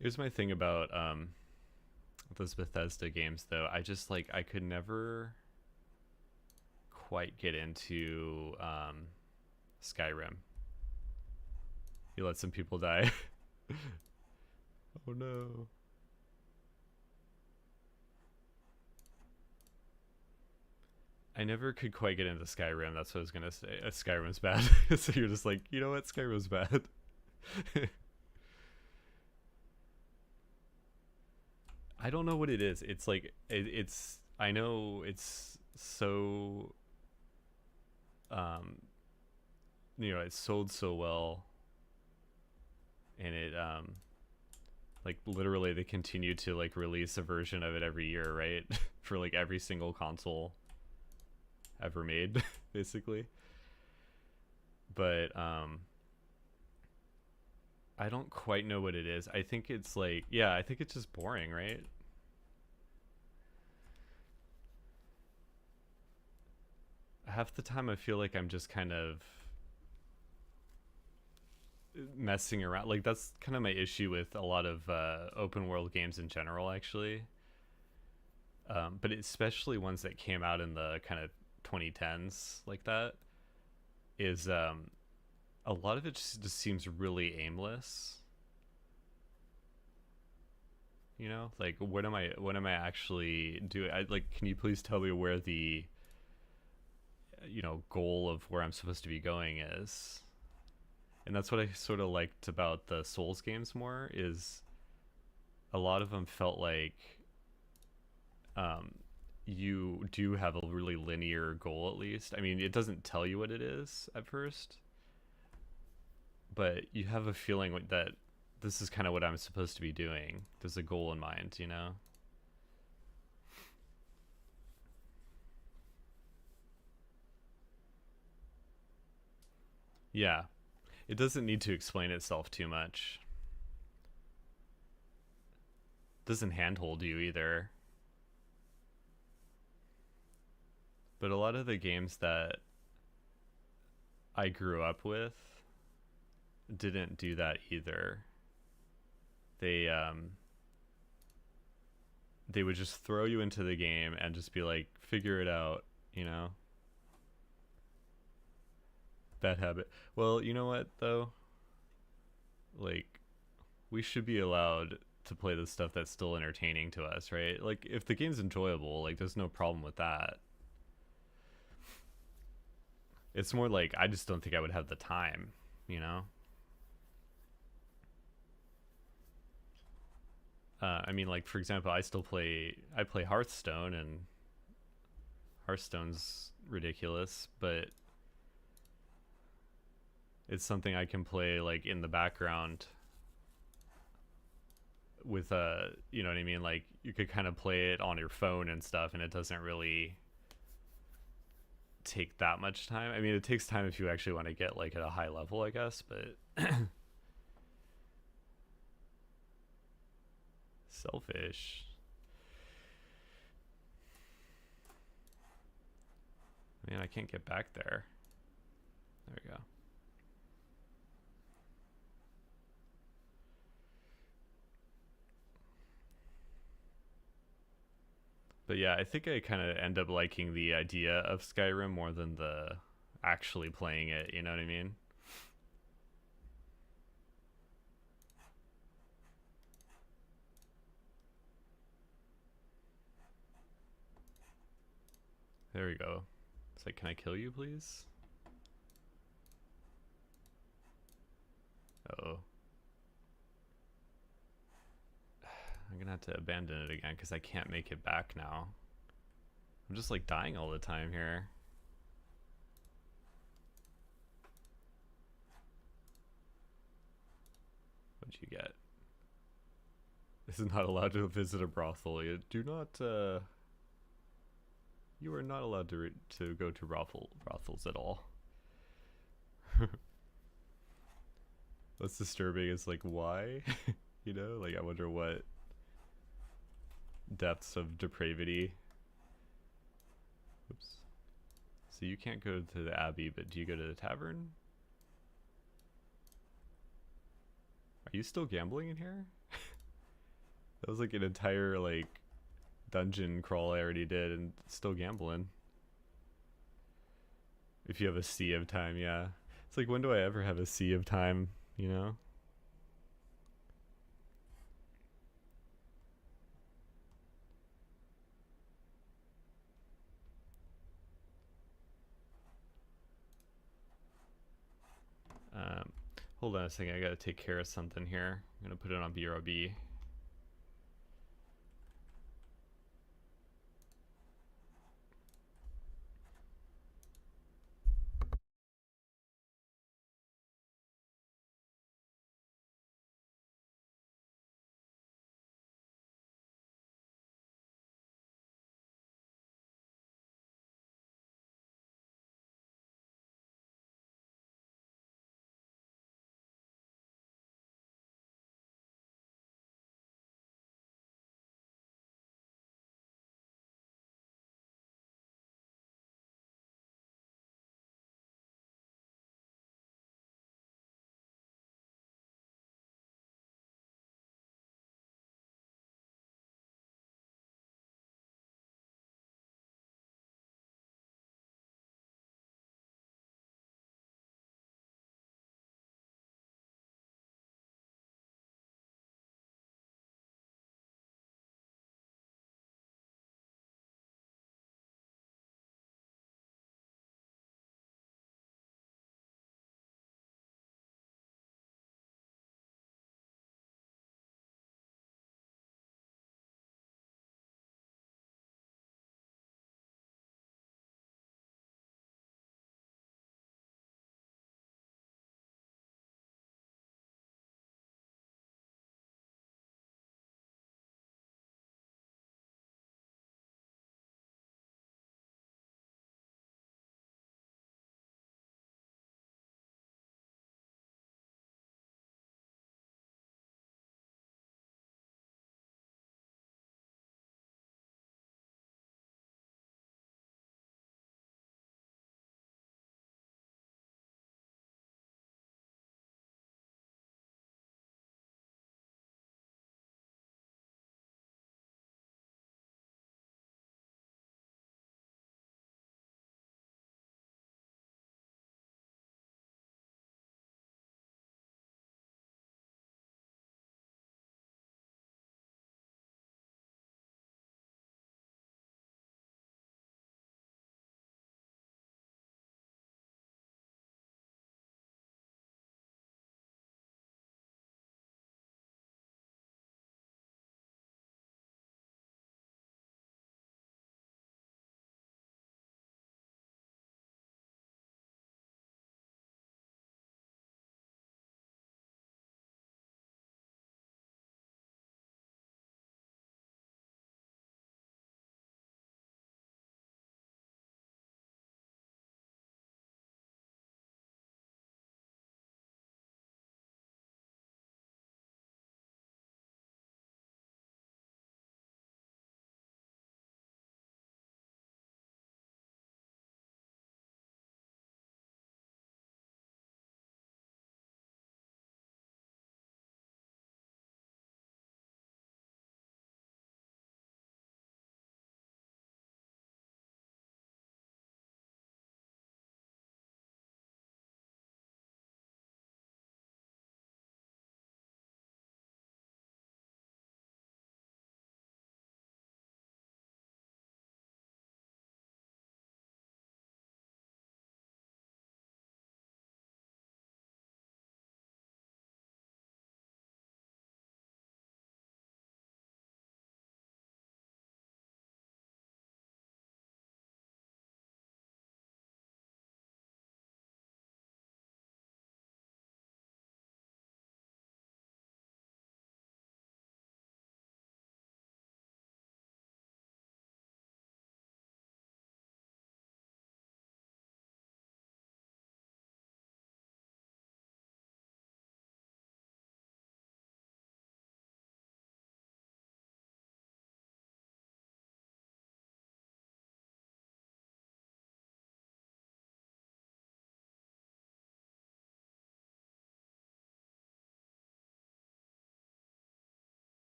Here's my thing about those Bethesda games though, I just like I could never quite get into Skyrim. You let some people die. Oh no. I never could quite get into Skyrim. That's what I was gonna say. Skyrim's bad. So you're just like, you know what? Skyrim's bad. I don't know what it is. It's like it's. I know it's so. Um, it sold so well, and it like literally they continue to like release a version of it every year, right? For like every single console ever made, basically. But I don't quite know what it is. I think it's like, yeah, I think it's just boring, right? Half the time I feel like I'm just kind of messing around. Like that's kind of my issue with a lot of open world games in general, actually. But especially ones that came out in the kind of 2010s like that is a lot of it just seems really aimless. Like what am I actually doing? Like, can you please tell me where the goal of where I'm supposed to be going is? And that's what I sort of liked about the Souls games more, is a lot of them felt like you do have a really linear goal, at least. I mean, it doesn't tell you what it is at first, but you have a feeling that this is kind of what I'm supposed to be doing. There's a goal in mind, Yeah. It doesn't need to explain itself too much. Doesn't handhold you either. But a lot of the games that I grew up with didn't do that either. They would just throw you into the game and just be like, figure it out, you know? Bad habit. Well, you know what though? Like, we should be allowed to play the stuff that's still entertaining to us, right? Like, if the game's enjoyable, like, there's no problem with that. It's more like I just don't think I would have the time, you know? I mean, like, for example, I play Hearthstone, and Hearthstone's ridiculous, but it's something I can play like in the background with you know what I mean? Like, you could kind of play it on your phone and stuff, and it doesn't really take that much time. I mean, it takes time if you actually want to get like at a high level, I guess, but selfish. Man, I can't get back there. There we go. But yeah, I think I kind of end up liking the idea of Skyrim more than the actually playing it, you know what I mean? There we go. It's like, can I kill you, please? Uh-oh. I'm gonna have to abandon it again because I can't make it back now. I'm just like dying all the time here. What'd you get? This is not allowed to visit a brothel. You do not, you are not allowed to go to brothels at all. What's disturbing is like, why? You know, like, I wonder what depths of depravity. Oops. So you can't go to the Abbey, but do you go to the tavern? Are you still gambling in here? That was like an entire like dungeon crawl I already did and still gambling. If you have a sea of time, yeah. It's like, when do I ever have a sea of time, you know? Um, hold on a second. I gotta take care of something here. I'm gonna put it on BRB.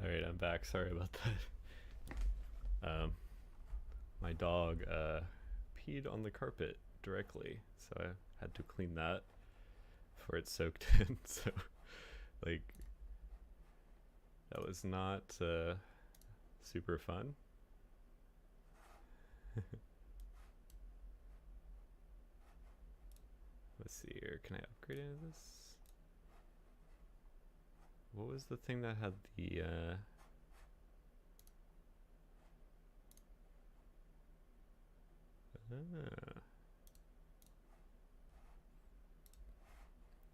Alright, I'm back. Sorry about that. My dog peed on the carpet directly, so I had to clean that before it soaked in. So, like, that was not super fun. Let's see here. Can I upgrade into this? What was the thing that had the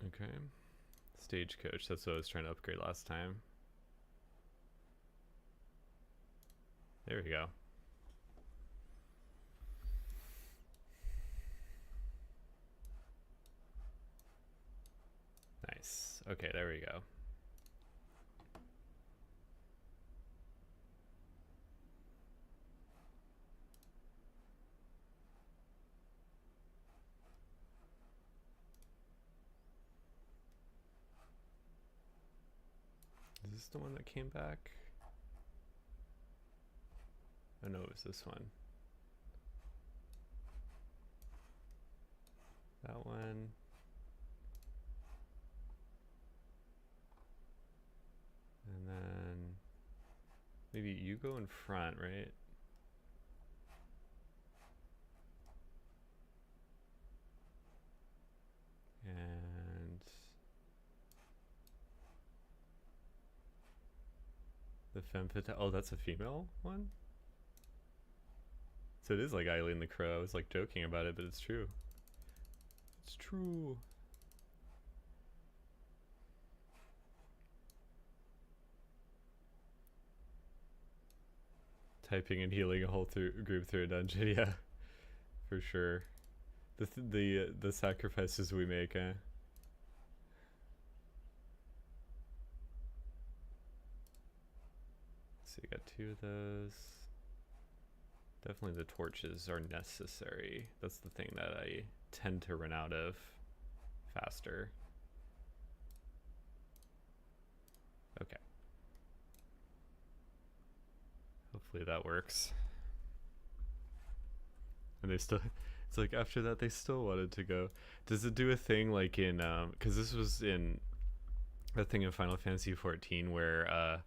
okay. Stagecoach, that's what I was trying to upgrade last time. There we go. Nice. Okay, there we go. Is this the one that came back? Oh no, it was this one. That one. And then maybe you go in front, right? And the femme fatale. Oh, that's a female one? So it is like Eileen the Crow. I was like joking about it, but it's true. It's true. Typing and healing a whole group through a dungeon, yeah, for sure. The sacrifices we make, eh? So you got 2 of those. Definitely the torches are necessary. That's the thing that I tend to run out of faster. Okay. Hopefully that works. And they still, it's like after that they still wanted to go. Does it do a thing like in, because this was in a thing in Final Fantasy XIV where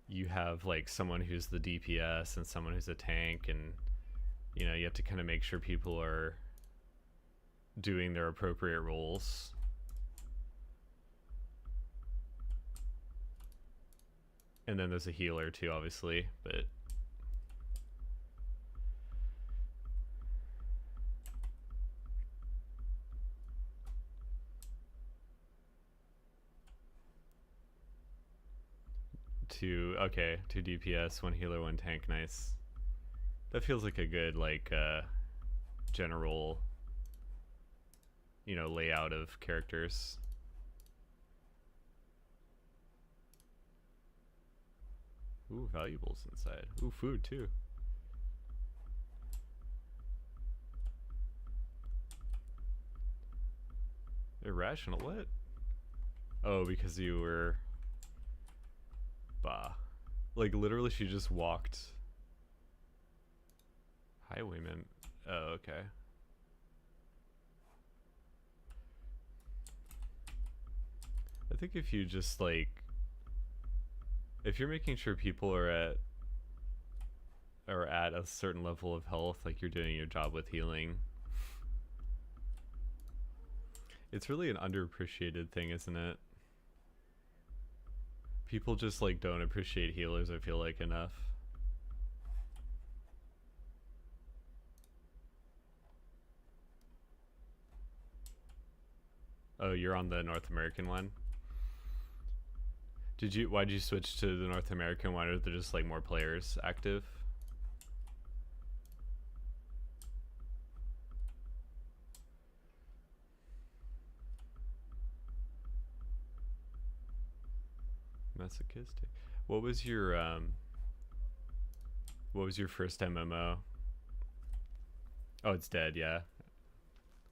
you have like someone who's the DPS and someone who's a tank, and you know you have to kind of make sure people are doing their appropriate roles. And then there's a healer too, obviously, but two DPS, 1 healer, 1 tank. Nice. That feels like a good like general, you know, layout of characters. Ooh, valuables inside. Ooh, food too. Irrational, what? Oh, because you were... Bah. Like, literally she just walked. Highwayman. Oh, okay. I think if you just, like... If you're making sure people are at a certain level of health, like you're doing your job with healing. It's really an underappreciated thing, isn't it? People just like don't appreciate healers, I feel like, enough. Oh, you're on the North American one? Why'd you switch to the North American one? Are there just like more players active? Masochistic. What was your first MMO? Oh, it's dead, yeah.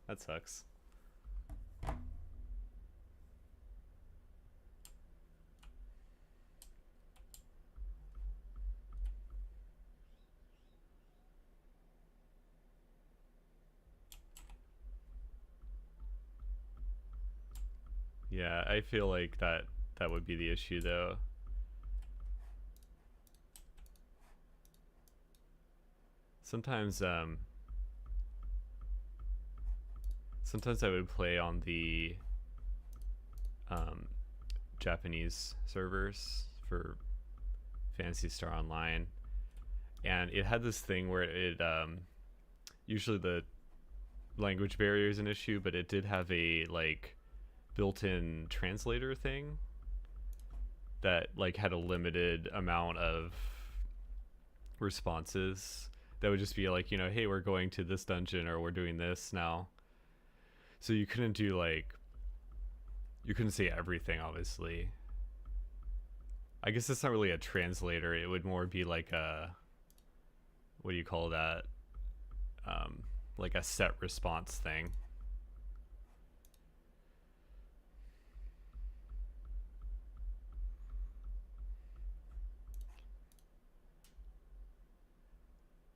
That sucks. Yeah, I feel like that would be the issue though. Sometimes sometimes I would play on the um, Japanese servers for Phantasy Star Online, and it had this thing where it usually the language barrier is an issue, but it did have a like built-in translator thing that like had a limited amount of responses that would just be like, you know, hey, we're going to this dungeon or we're doing this now. So you couldn't do like, you couldn't say everything, obviously. I guess it's not really a translator. It would more be like a, what do you call that? Like a set response thing.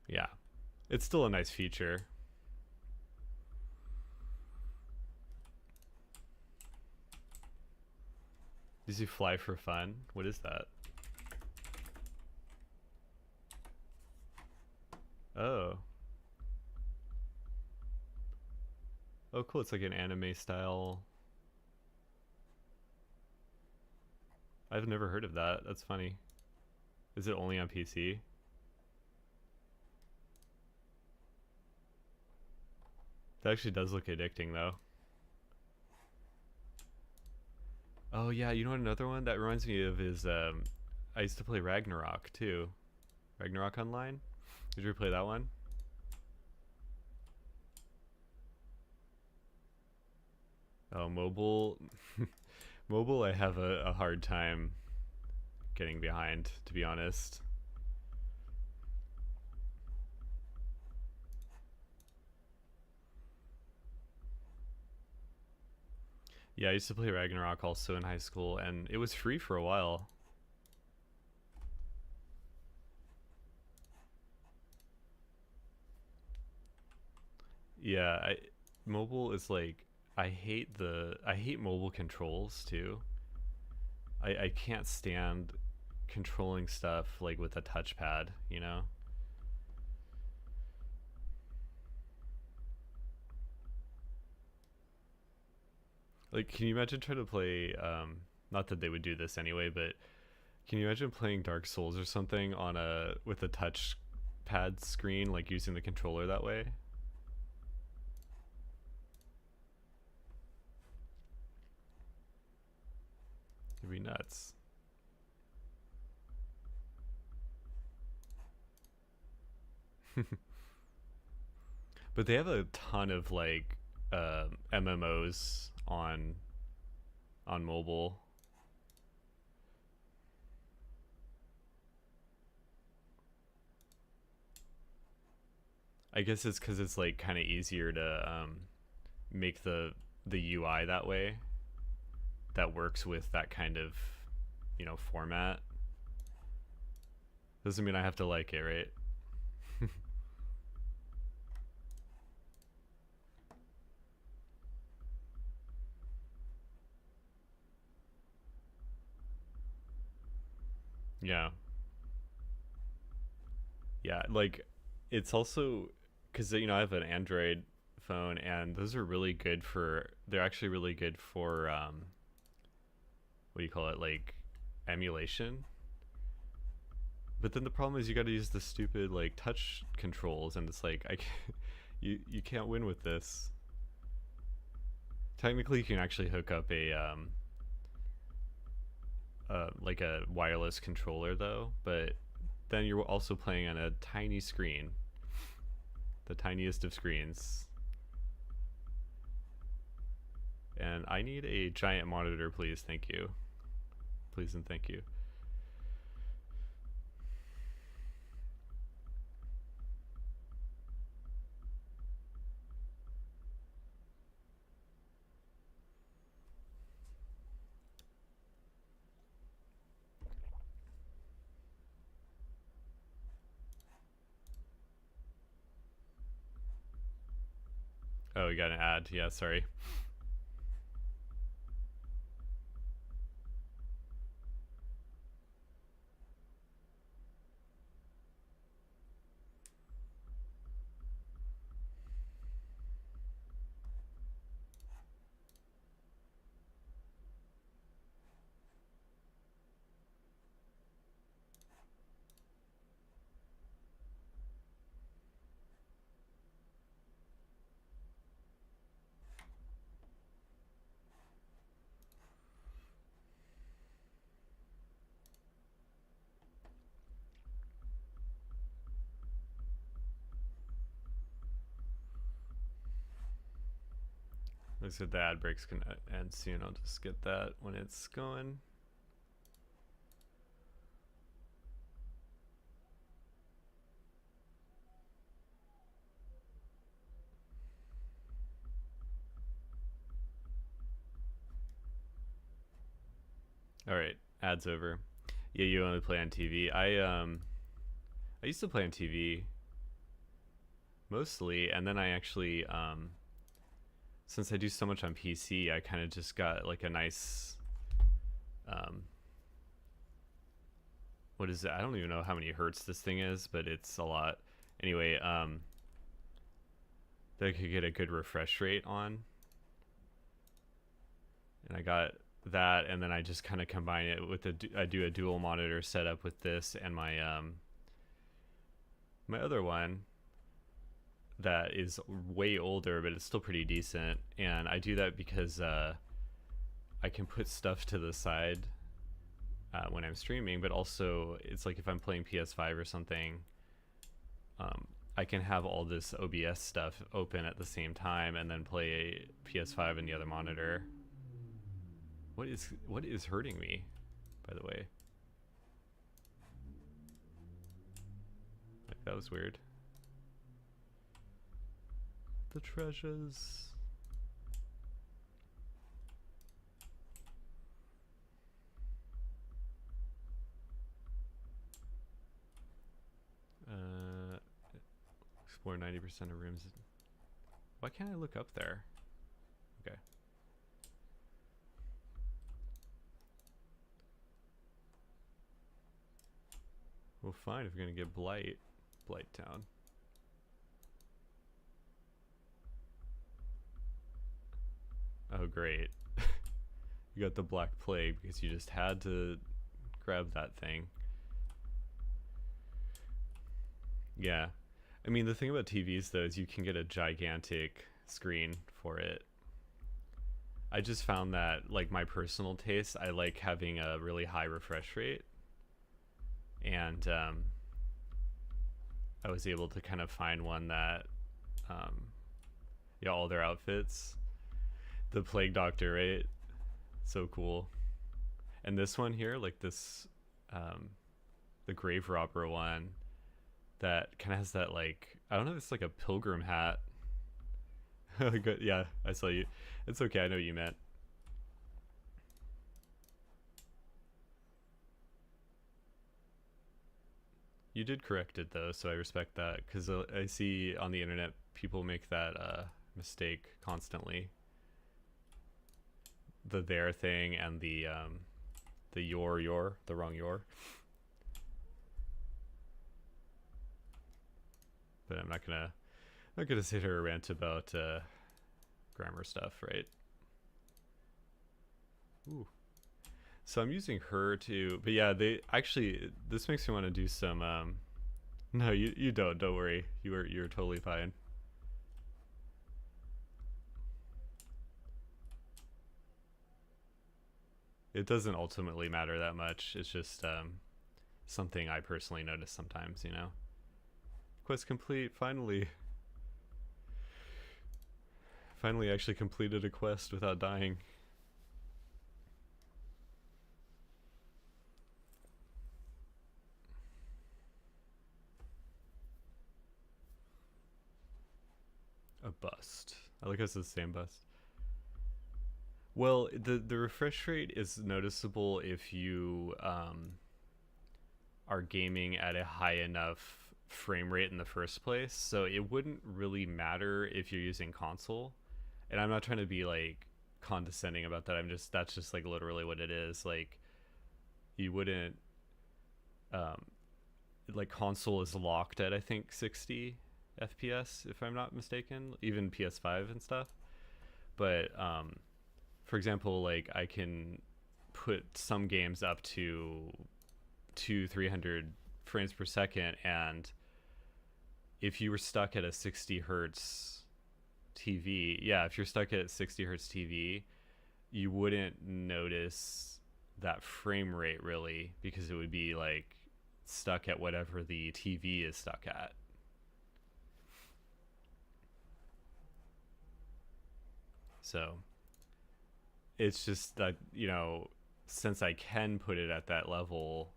Yeah, it's still a nice feature. Does he fly for fun? What is that? Oh. Oh, cool. It's like an anime style. I've never heard of that. That's funny. Is it only on PC? That actually does look addicting, though. Oh, yeah. You know what another one that reminds me of is I used to play Ragnarok, too. Ragnarok Online? Did you ever play that one? Oh, mobile. Mobile, I have a hard time getting behind, to be honest. Yeah, I used to play Ragnarok also in high school, and it was free for a while. Yeah, mobile is like I hate mobile controls too. I can't stand controlling stuff like with a touchpad, you know? Like can you imagine trying to play not that they would do this anyway, but can you imagine playing Dark Souls or something on a with a touch pad screen like using the controller that way? It'd be nuts. But they have a ton of like MMOs on mobile. I guess it's because it's like kind of easier to make the UI that way that works with that kind of format. Doesn't mean I have to like it, right? Yeah, yeah. Like it's also because I have an Android phone and those are really good for. They're actually really good for what do you call it, like emulation. But then the problem is you got to use the stupid like touch controls, and it's like I can't, you can't win with this. Technically, you can actually hook up a like a wireless controller though, but then you're also playing on a tiny screen, the tiniest of screens. And I need a giant monitor, please. Thank you. Please and thank you. Oh, we got an ad. Yeah, sorry. Looks like the ad break's gonna end soon. I'll just get that when it's going. All right, ads over. Yeah, you only play on TV. I used to play on TV mostly, and then I actually since I do so much on PC, I kind of just got like a nice what is it? I don't even know how many hertz this thing is, but it's a lot. Anyway, that I could get a good refresh rate on, and I got that, and then I just kind of combine it with I do a dual monitor setup with this and my my other one that is way older, but it's still pretty decent. And I do that because I can put stuff to the side when I'm streaming, but also it's like if I'm playing PS5 or something, I can have all this OBS stuff open at the same time and then play PS5 in the other monitor. What is hurting me, by the way? Like, that was weird. The treasures. Explore 90% of rooms. Why can't I look up there? Okay. Well, fine if you're gonna get Blight Town. Oh, great. You got the Black Plague because you just had to grab that thing. Yeah. I mean, the thing about TVs, though, is you can get a gigantic screen for it. I just found that, like, my personal taste, I like having a really high refresh rate. And I was able to kind of find one that, yeah, all their outfits. The Plague Doctor, right? So cool. And this one here, like this, the Grave Robber one, that kind of has that, like, I don't know if it's like a pilgrim hat. Good. Yeah, I saw you. It's okay, I know what you meant. You did correct it though, so I respect that, because I see on the internet people make that mistake constantly. The their thing and the the wrong your. But I'm not gonna sit here and rant about grammar stuff, right? Ooh. So I'm using her to, but yeah, they actually, this makes me want to do some no, you don't worry, you're totally fine. It doesn't ultimately matter that much. It's just something I personally notice sometimes, you know. Quest complete, finally. Finally actually completed a quest without dying. A bust. I like it's the same bust. Well, the refresh rate is noticeable if you are gaming at a high enough frame rate in the first place. So it wouldn't really matter if you're using console. And I'm not trying to be like condescending about that. That's just like literally what it is. Like, you wouldn't like, console is locked at I think 60 FPS if I'm not mistaken, even PS5 and stuff. But for example, like, I can put some games up to 200-300 frames per second, and if you were stuck at a 60 hertz TV, yeah, if you're stuck at 60 hertz TV, you wouldn't notice that frame rate really, because it would be like stuck at whatever the TV is stuck at. So it's just that, you know, since I can put it at that level,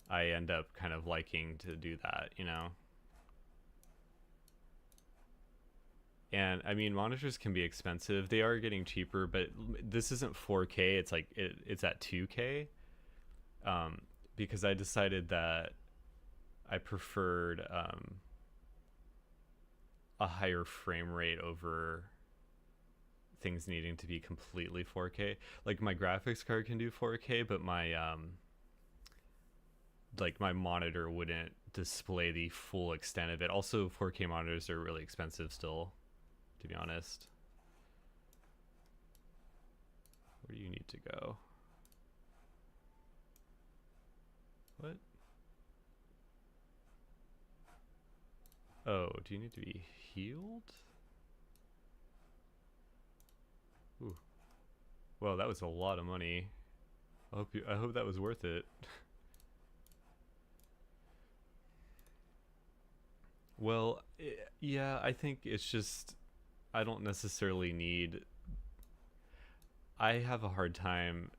I end up kind of liking to do that, you know? And I mean, monitors can be expensive. They are getting cheaper, but this isn't 4K. It's like it's at 2K. Because I decided that I preferred a higher frame rate over things needing to be completely 4K. Like my graphics card can do 4K, but my like my monitor wouldn't display the full extent of it. Also, 4K monitors are really expensive still, to be honest. Where do you need to go? What? Oh, do you need to be healed? Ooh. Well, that was a lot of money. I hope that was worth it. Well, yeah, I think it's just I don't necessarily need. I have a hard time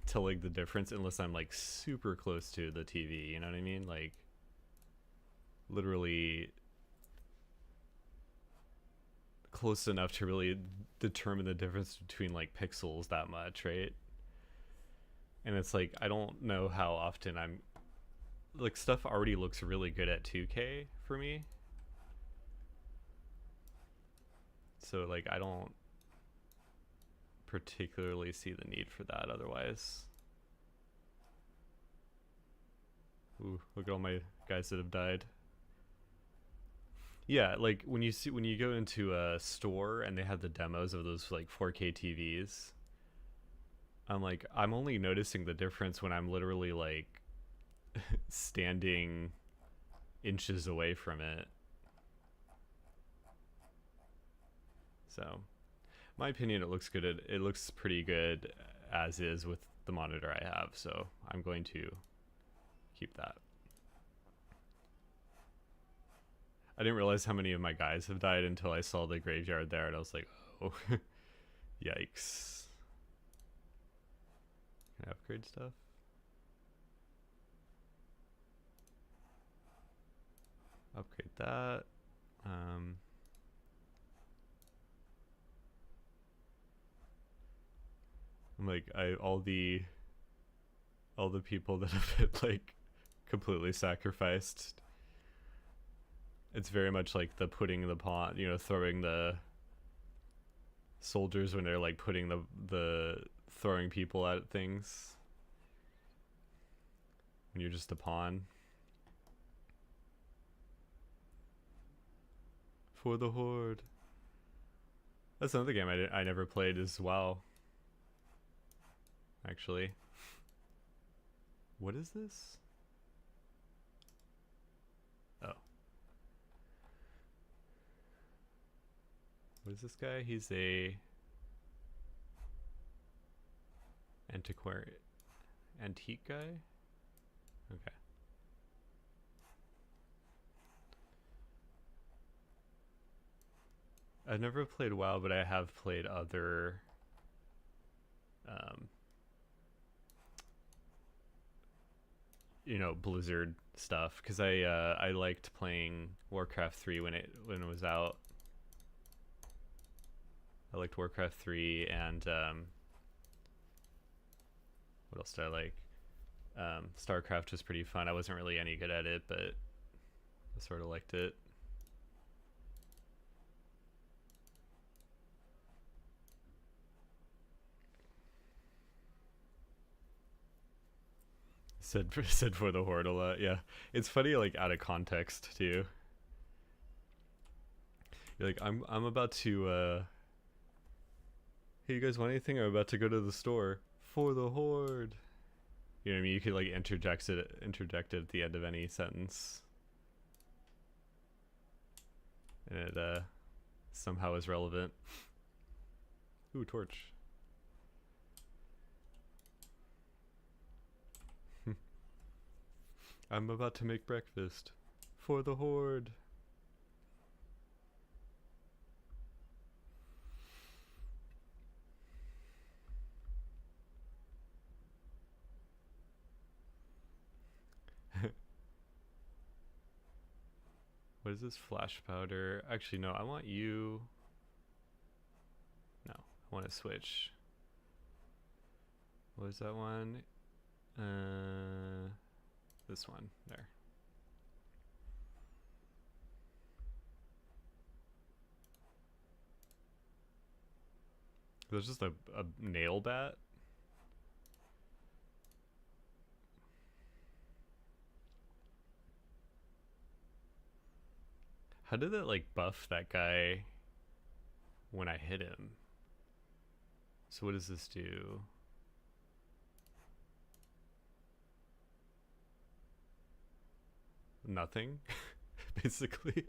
telling the difference unless I'm like super close to the TV. You know what I mean? Like literally close enough to really determine the difference between like pixels that much, right? And it's like I don't know how often I'm like stuff already looks really good at 2K for me. So like I don't particularly see the need for that otherwise. Ooh, look at all my guys that have died. Yeah, like when you go into a store and they have the demos of those like 4K TVs, I'm like I'm only noticing the difference when I'm literally like standing inches away from it. So, my opinion, it looks good. It looks pretty good as is with the monitor I have. So I'm going to keep that. I didn't realize how many of my guys have died until I saw the graveyard there, and I was like, oh, yikes. Can I upgrade stuff? Upgrade that. I'm like all the people that have been like completely sacrificed. It's very much like the putting the pawn, you know, throwing the soldiers when they're like putting the throwing people at things. When you're just a pawn. For the Horde. That's another game I never played as well. Actually. What is this? Oh. What is this guy? He's a antique guy? Okay. I've never played WoW, but I have played other you know, Blizzard stuff because I liked playing Warcraft 3 when it was out. I liked Warcraft 3 and what else did I like? StarCraft was pretty fun. I wasn't really any good at it, but I sort of liked it. Said for the Horde a lot. Yeah, it's funny like out of context too. You're like I'm about to. Hey, you guys want anything? I'm about to go to the store for the Horde. You know what I mean? You could like interject it at the end of any sentence, and it somehow is relevant. Ooh, torch. I'm about to make breakfast for the Horde. is this flash powder? Actually, no, I want you. No, I want to switch. What is that one? This one there. There's just a nail bat. How did it like buff that guy when I hit him? So what does this do? Nothing, basically.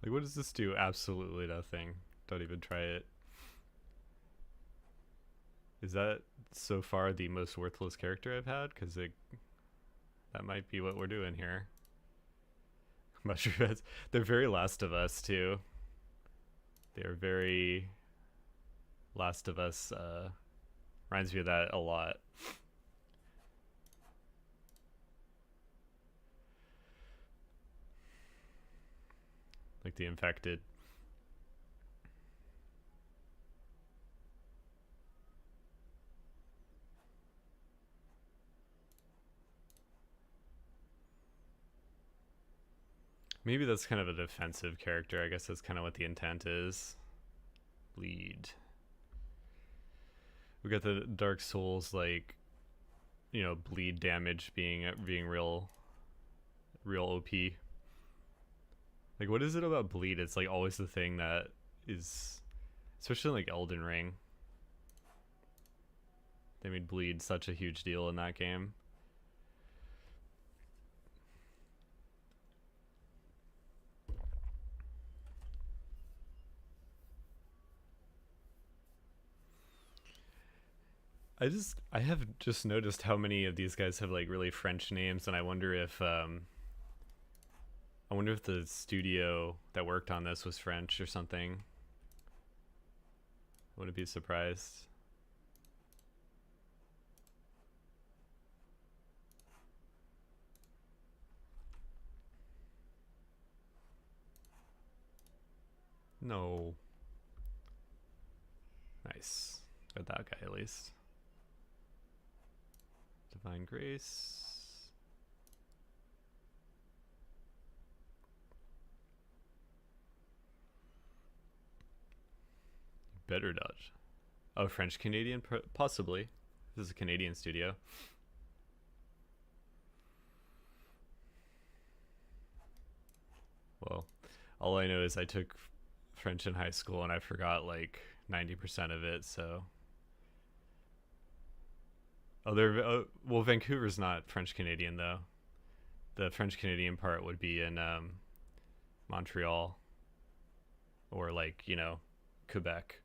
Like, what does this do? Absolutely nothing. Don't even try it. Is that so far the most worthless character I've had? Because that might be what we're doing here. Mushroom heads. They're very Last of Us too. They're very Last of Us. Reminds me of that a lot. Like the infected. Maybe that's kind of a defensive character. I guess that's kind of what the intent is. Bleed. We got the Dark Souls, like, you know, bleed damage being real OP. Like, what is it about bleed? It's like always the thing that is, especially in, like, Elden Ring. They made bleed such a huge deal in that game. I have just noticed how many of these guys have like really French names, and I wonder if the studio that worked on this was French or something. I wouldn't be surprised. No. Nice. Got that guy at least. Divine Grace. Better dodge. Oh, French Canadian? Possibly. This is a Canadian studio. Well, all I know is I took French in high school and I forgot like 90% of it, so. Well, Vancouver's not French Canadian though. The French Canadian part would be in Montreal or, like, you know, Quebec.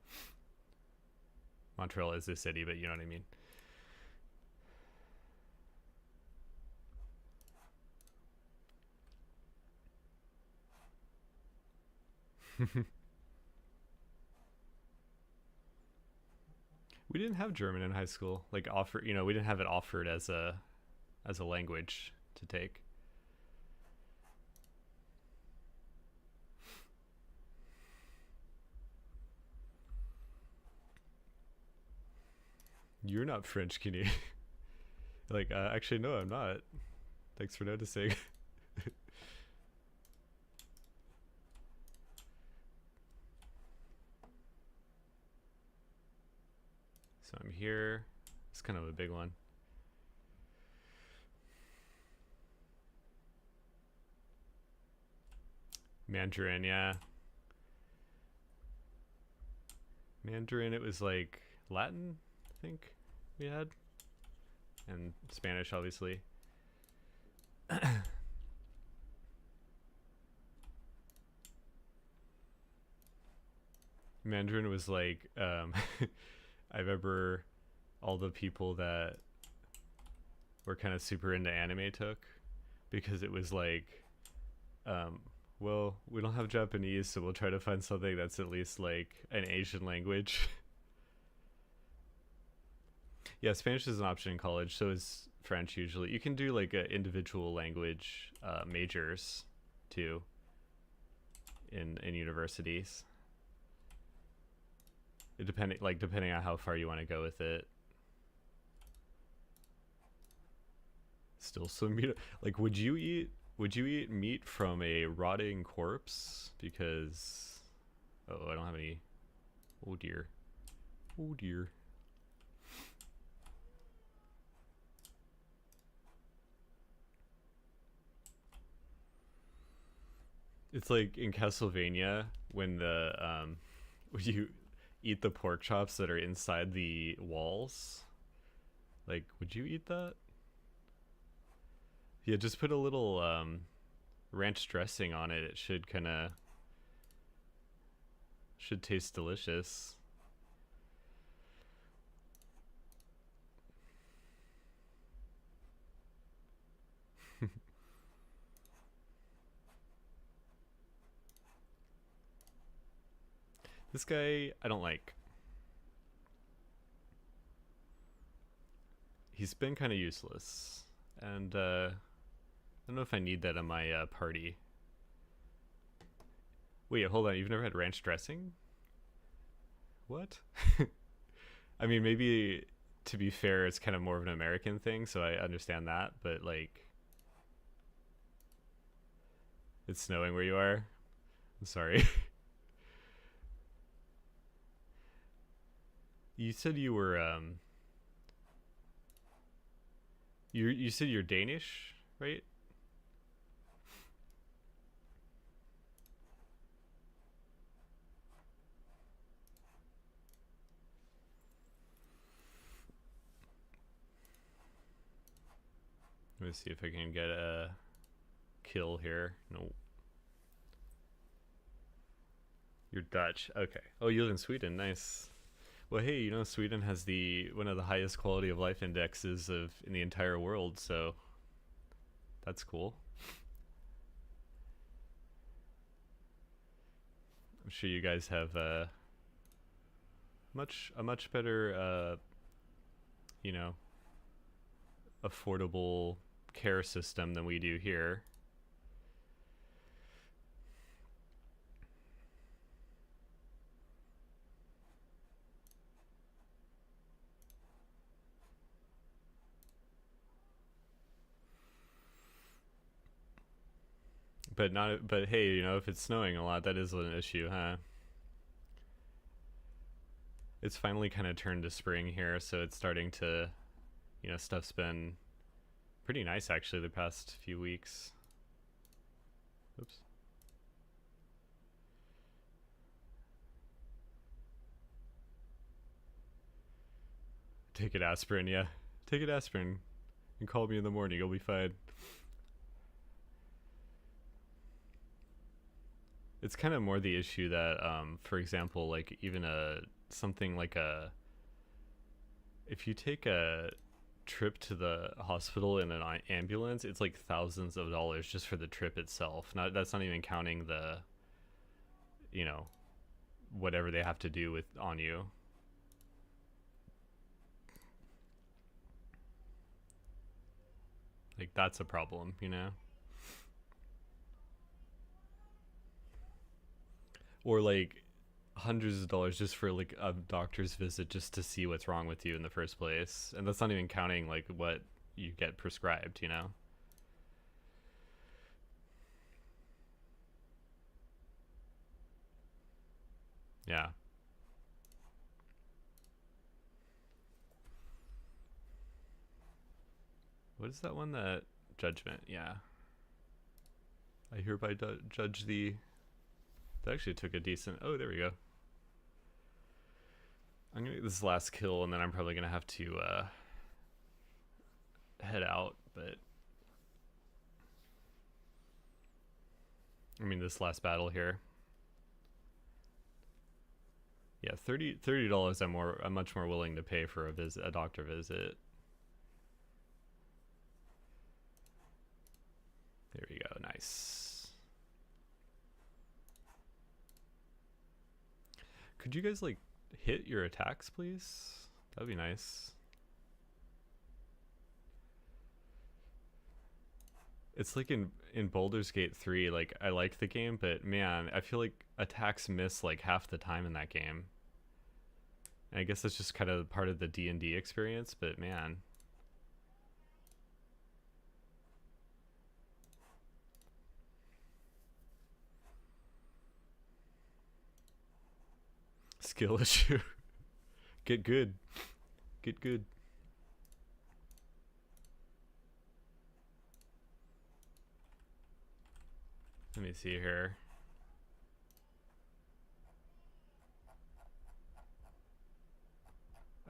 Montreal is the city, but you know what I mean. We didn't have German in high school. Like, you know, we didn't have it offered as a language to take. You're not French Canadian. Like, actually, no, I'm not. Thanks for noticing. So I'm here. It's kind of a big one. Mandarin, yeah. Mandarin, it was like Latin, I think we had. And Spanish, obviously. Mandarin was like, I remember all the people that were kind of super into anime took, because it was like, well, we don't have Japanese, so we'll try to find something that's at least like an Asian language. Yeah, Spanish is an option in college, so is French usually. You can do like individual language majors too. in universities. It depending on how far you want to go with it. Still some meat. Like, would you eat meat from a rotting corpse? Because I don't have any. Oh dear. Oh dear. It's like in Castlevania when the when you eat the pork chops that are inside the walls. Like, would you eat that? Yeah, just put a little ranch dressing on it. It should taste delicious. This guy I don't like. He's been kind of useless, and I don't know if I need that in my party. Wait, hold on. You've never had ranch dressing? What? I mean, maybe to be fair, it's kind of more of an American thing, so I understand that. But like, it's snowing where you are. I'm sorry. You said you were you said you're Danish, right? Let me see if I can get a kill here. No. You're Dutch. Okay. Oh, you live in Sweden. Nice. Well, hey, you know Sweden has one of the highest quality of life indexes in the entire world, so that's cool. I'm sure you guys have a much better you know, affordable care system than we do here. But hey, you know, if it's snowing a lot, that is an issue, huh? It's finally kind of turned to spring here, so it's starting to, you know, stuff's been pretty nice actually the past few weeks. Oops. Take it aspirin, yeah. Take it aspirin and call me in the morning, you'll be fine. It's kind of more the issue that for example, like even something like if you take a trip to the hospital in an ambulance, it's like thousands of dollars just for the trip itself. That's not even counting the, you know, whatever they have to do on you. Like, that's a problem, you know? Or like hundreds of dollars just for like a doctor's visit just to see what's wrong with you in the first place. And that's not even counting like what you get prescribed, you know? Yeah. What is that one? That judgment, yeah. I hereby judge thee. That actually took a decent. Oh, there we go. I'm gonna get this last kill, and then I'm probably gonna have to head out. But I mean, this last battle here. Yeah, $30. I'm much more willing to pay for a doctor visit. There we go. Nice. Could you guys like hit your attacks, please? That'd be nice. It's like in Baldur's Gate 3, like I like the game, but man, I feel like attacks miss like half the time in that game. And I guess that's just kind of part of the D&D experience, but man. Skill issue. Get good. Get good. Let me see here.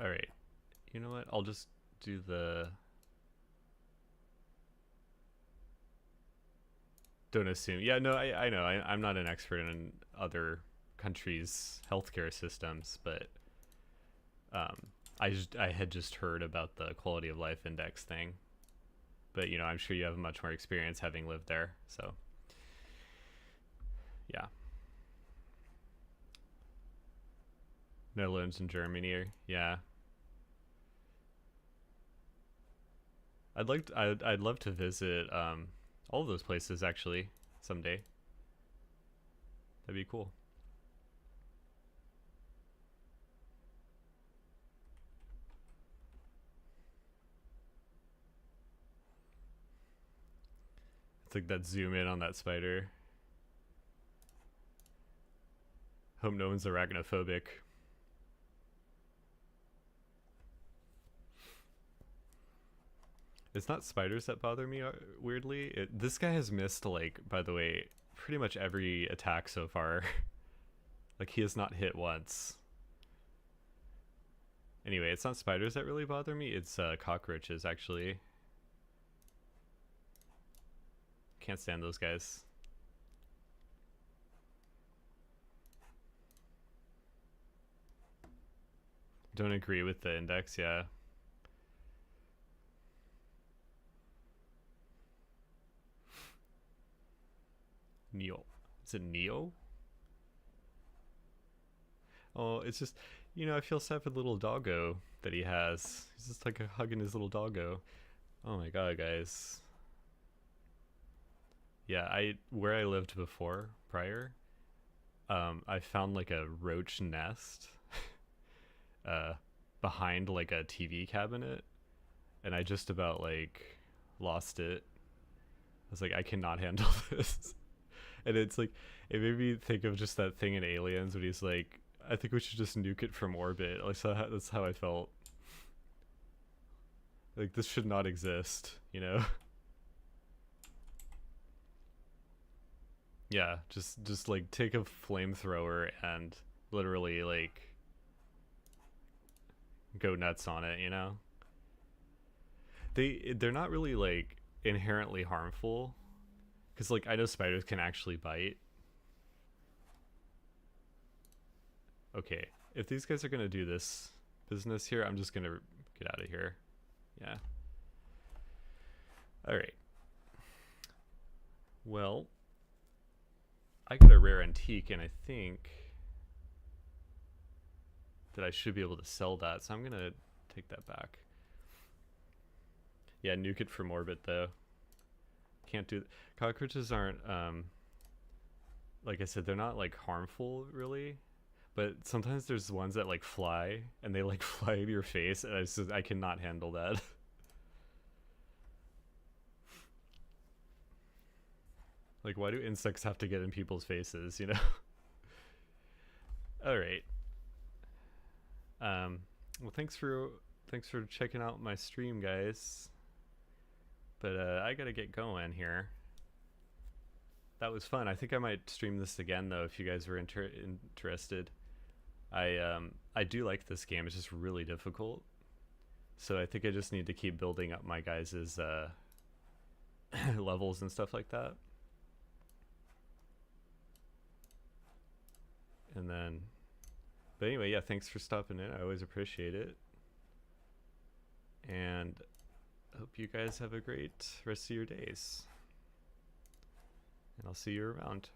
All right. You know what? I'll just do the... Don't assume. Yeah, no, I know. I'm not an expert in other countries' healthcare systems, but I had just heard about the quality of life index thing. But, you know, I'm sure you have much more experience having lived there, so... Yeah. Netherlands and Germany, yeah. I'd love to visit all of those places actually someday. That'd be cool. It's like that zoom in on that spider. Hope no one's arachnophobic. It's not spiders that bother me weirdly. This guy has missed, like, by the way, pretty much every attack so far. Like, he has not hit once. Anyway, it's not spiders that really bother me. It's cockroaches, actually. Can't stand those guys. Don't agree with the index, yeah. Neo. Is it Neo? Oh, it's just, you know, I feel sad for the little doggo that he has. He's just like hugging his little doggo. Oh my god, guys. Yeah, where I lived before, prior, I found like a roach nest uh behind like a TV cabinet, and I just about like lost it. I was like, I cannot handle this. And it's like, it made me think of just that thing in Aliens when he's like, I think we should just nuke it from orbit. Like, so that's how I felt. Like, this should not exist, you know? Yeah, just like take a flamethrower and literally like go nuts on it, you know? They're not really like inherently harmful, because like I know spiders can actually bite. Okay, if these guys are gonna do this business here, I'm just gonna get out of here. Yeah. All right. Well, I got a rare antique, and I think that I should be able to sell that, so I'm gonna take that back. Yeah, nuke it from orbit though. Can't do. Cockroaches aren't like I said, they're not like harmful really, but sometimes there's ones that like fly and they like fly in your face, and I cannot handle that. Like, why do insects have to get in people's faces, you know? All right. Well, thanks for checking out my stream, guys. But I gotta get going here. That was fun. I think I might stream this again though if you guys were interested. I do like this game. It's just really difficult. So I think I just need to keep building up my guys' levels and stuff like that. And then, but anyway, yeah, thanks for stopping in. I always appreciate it. And I hope you guys have a great rest of your days. And I'll see you around.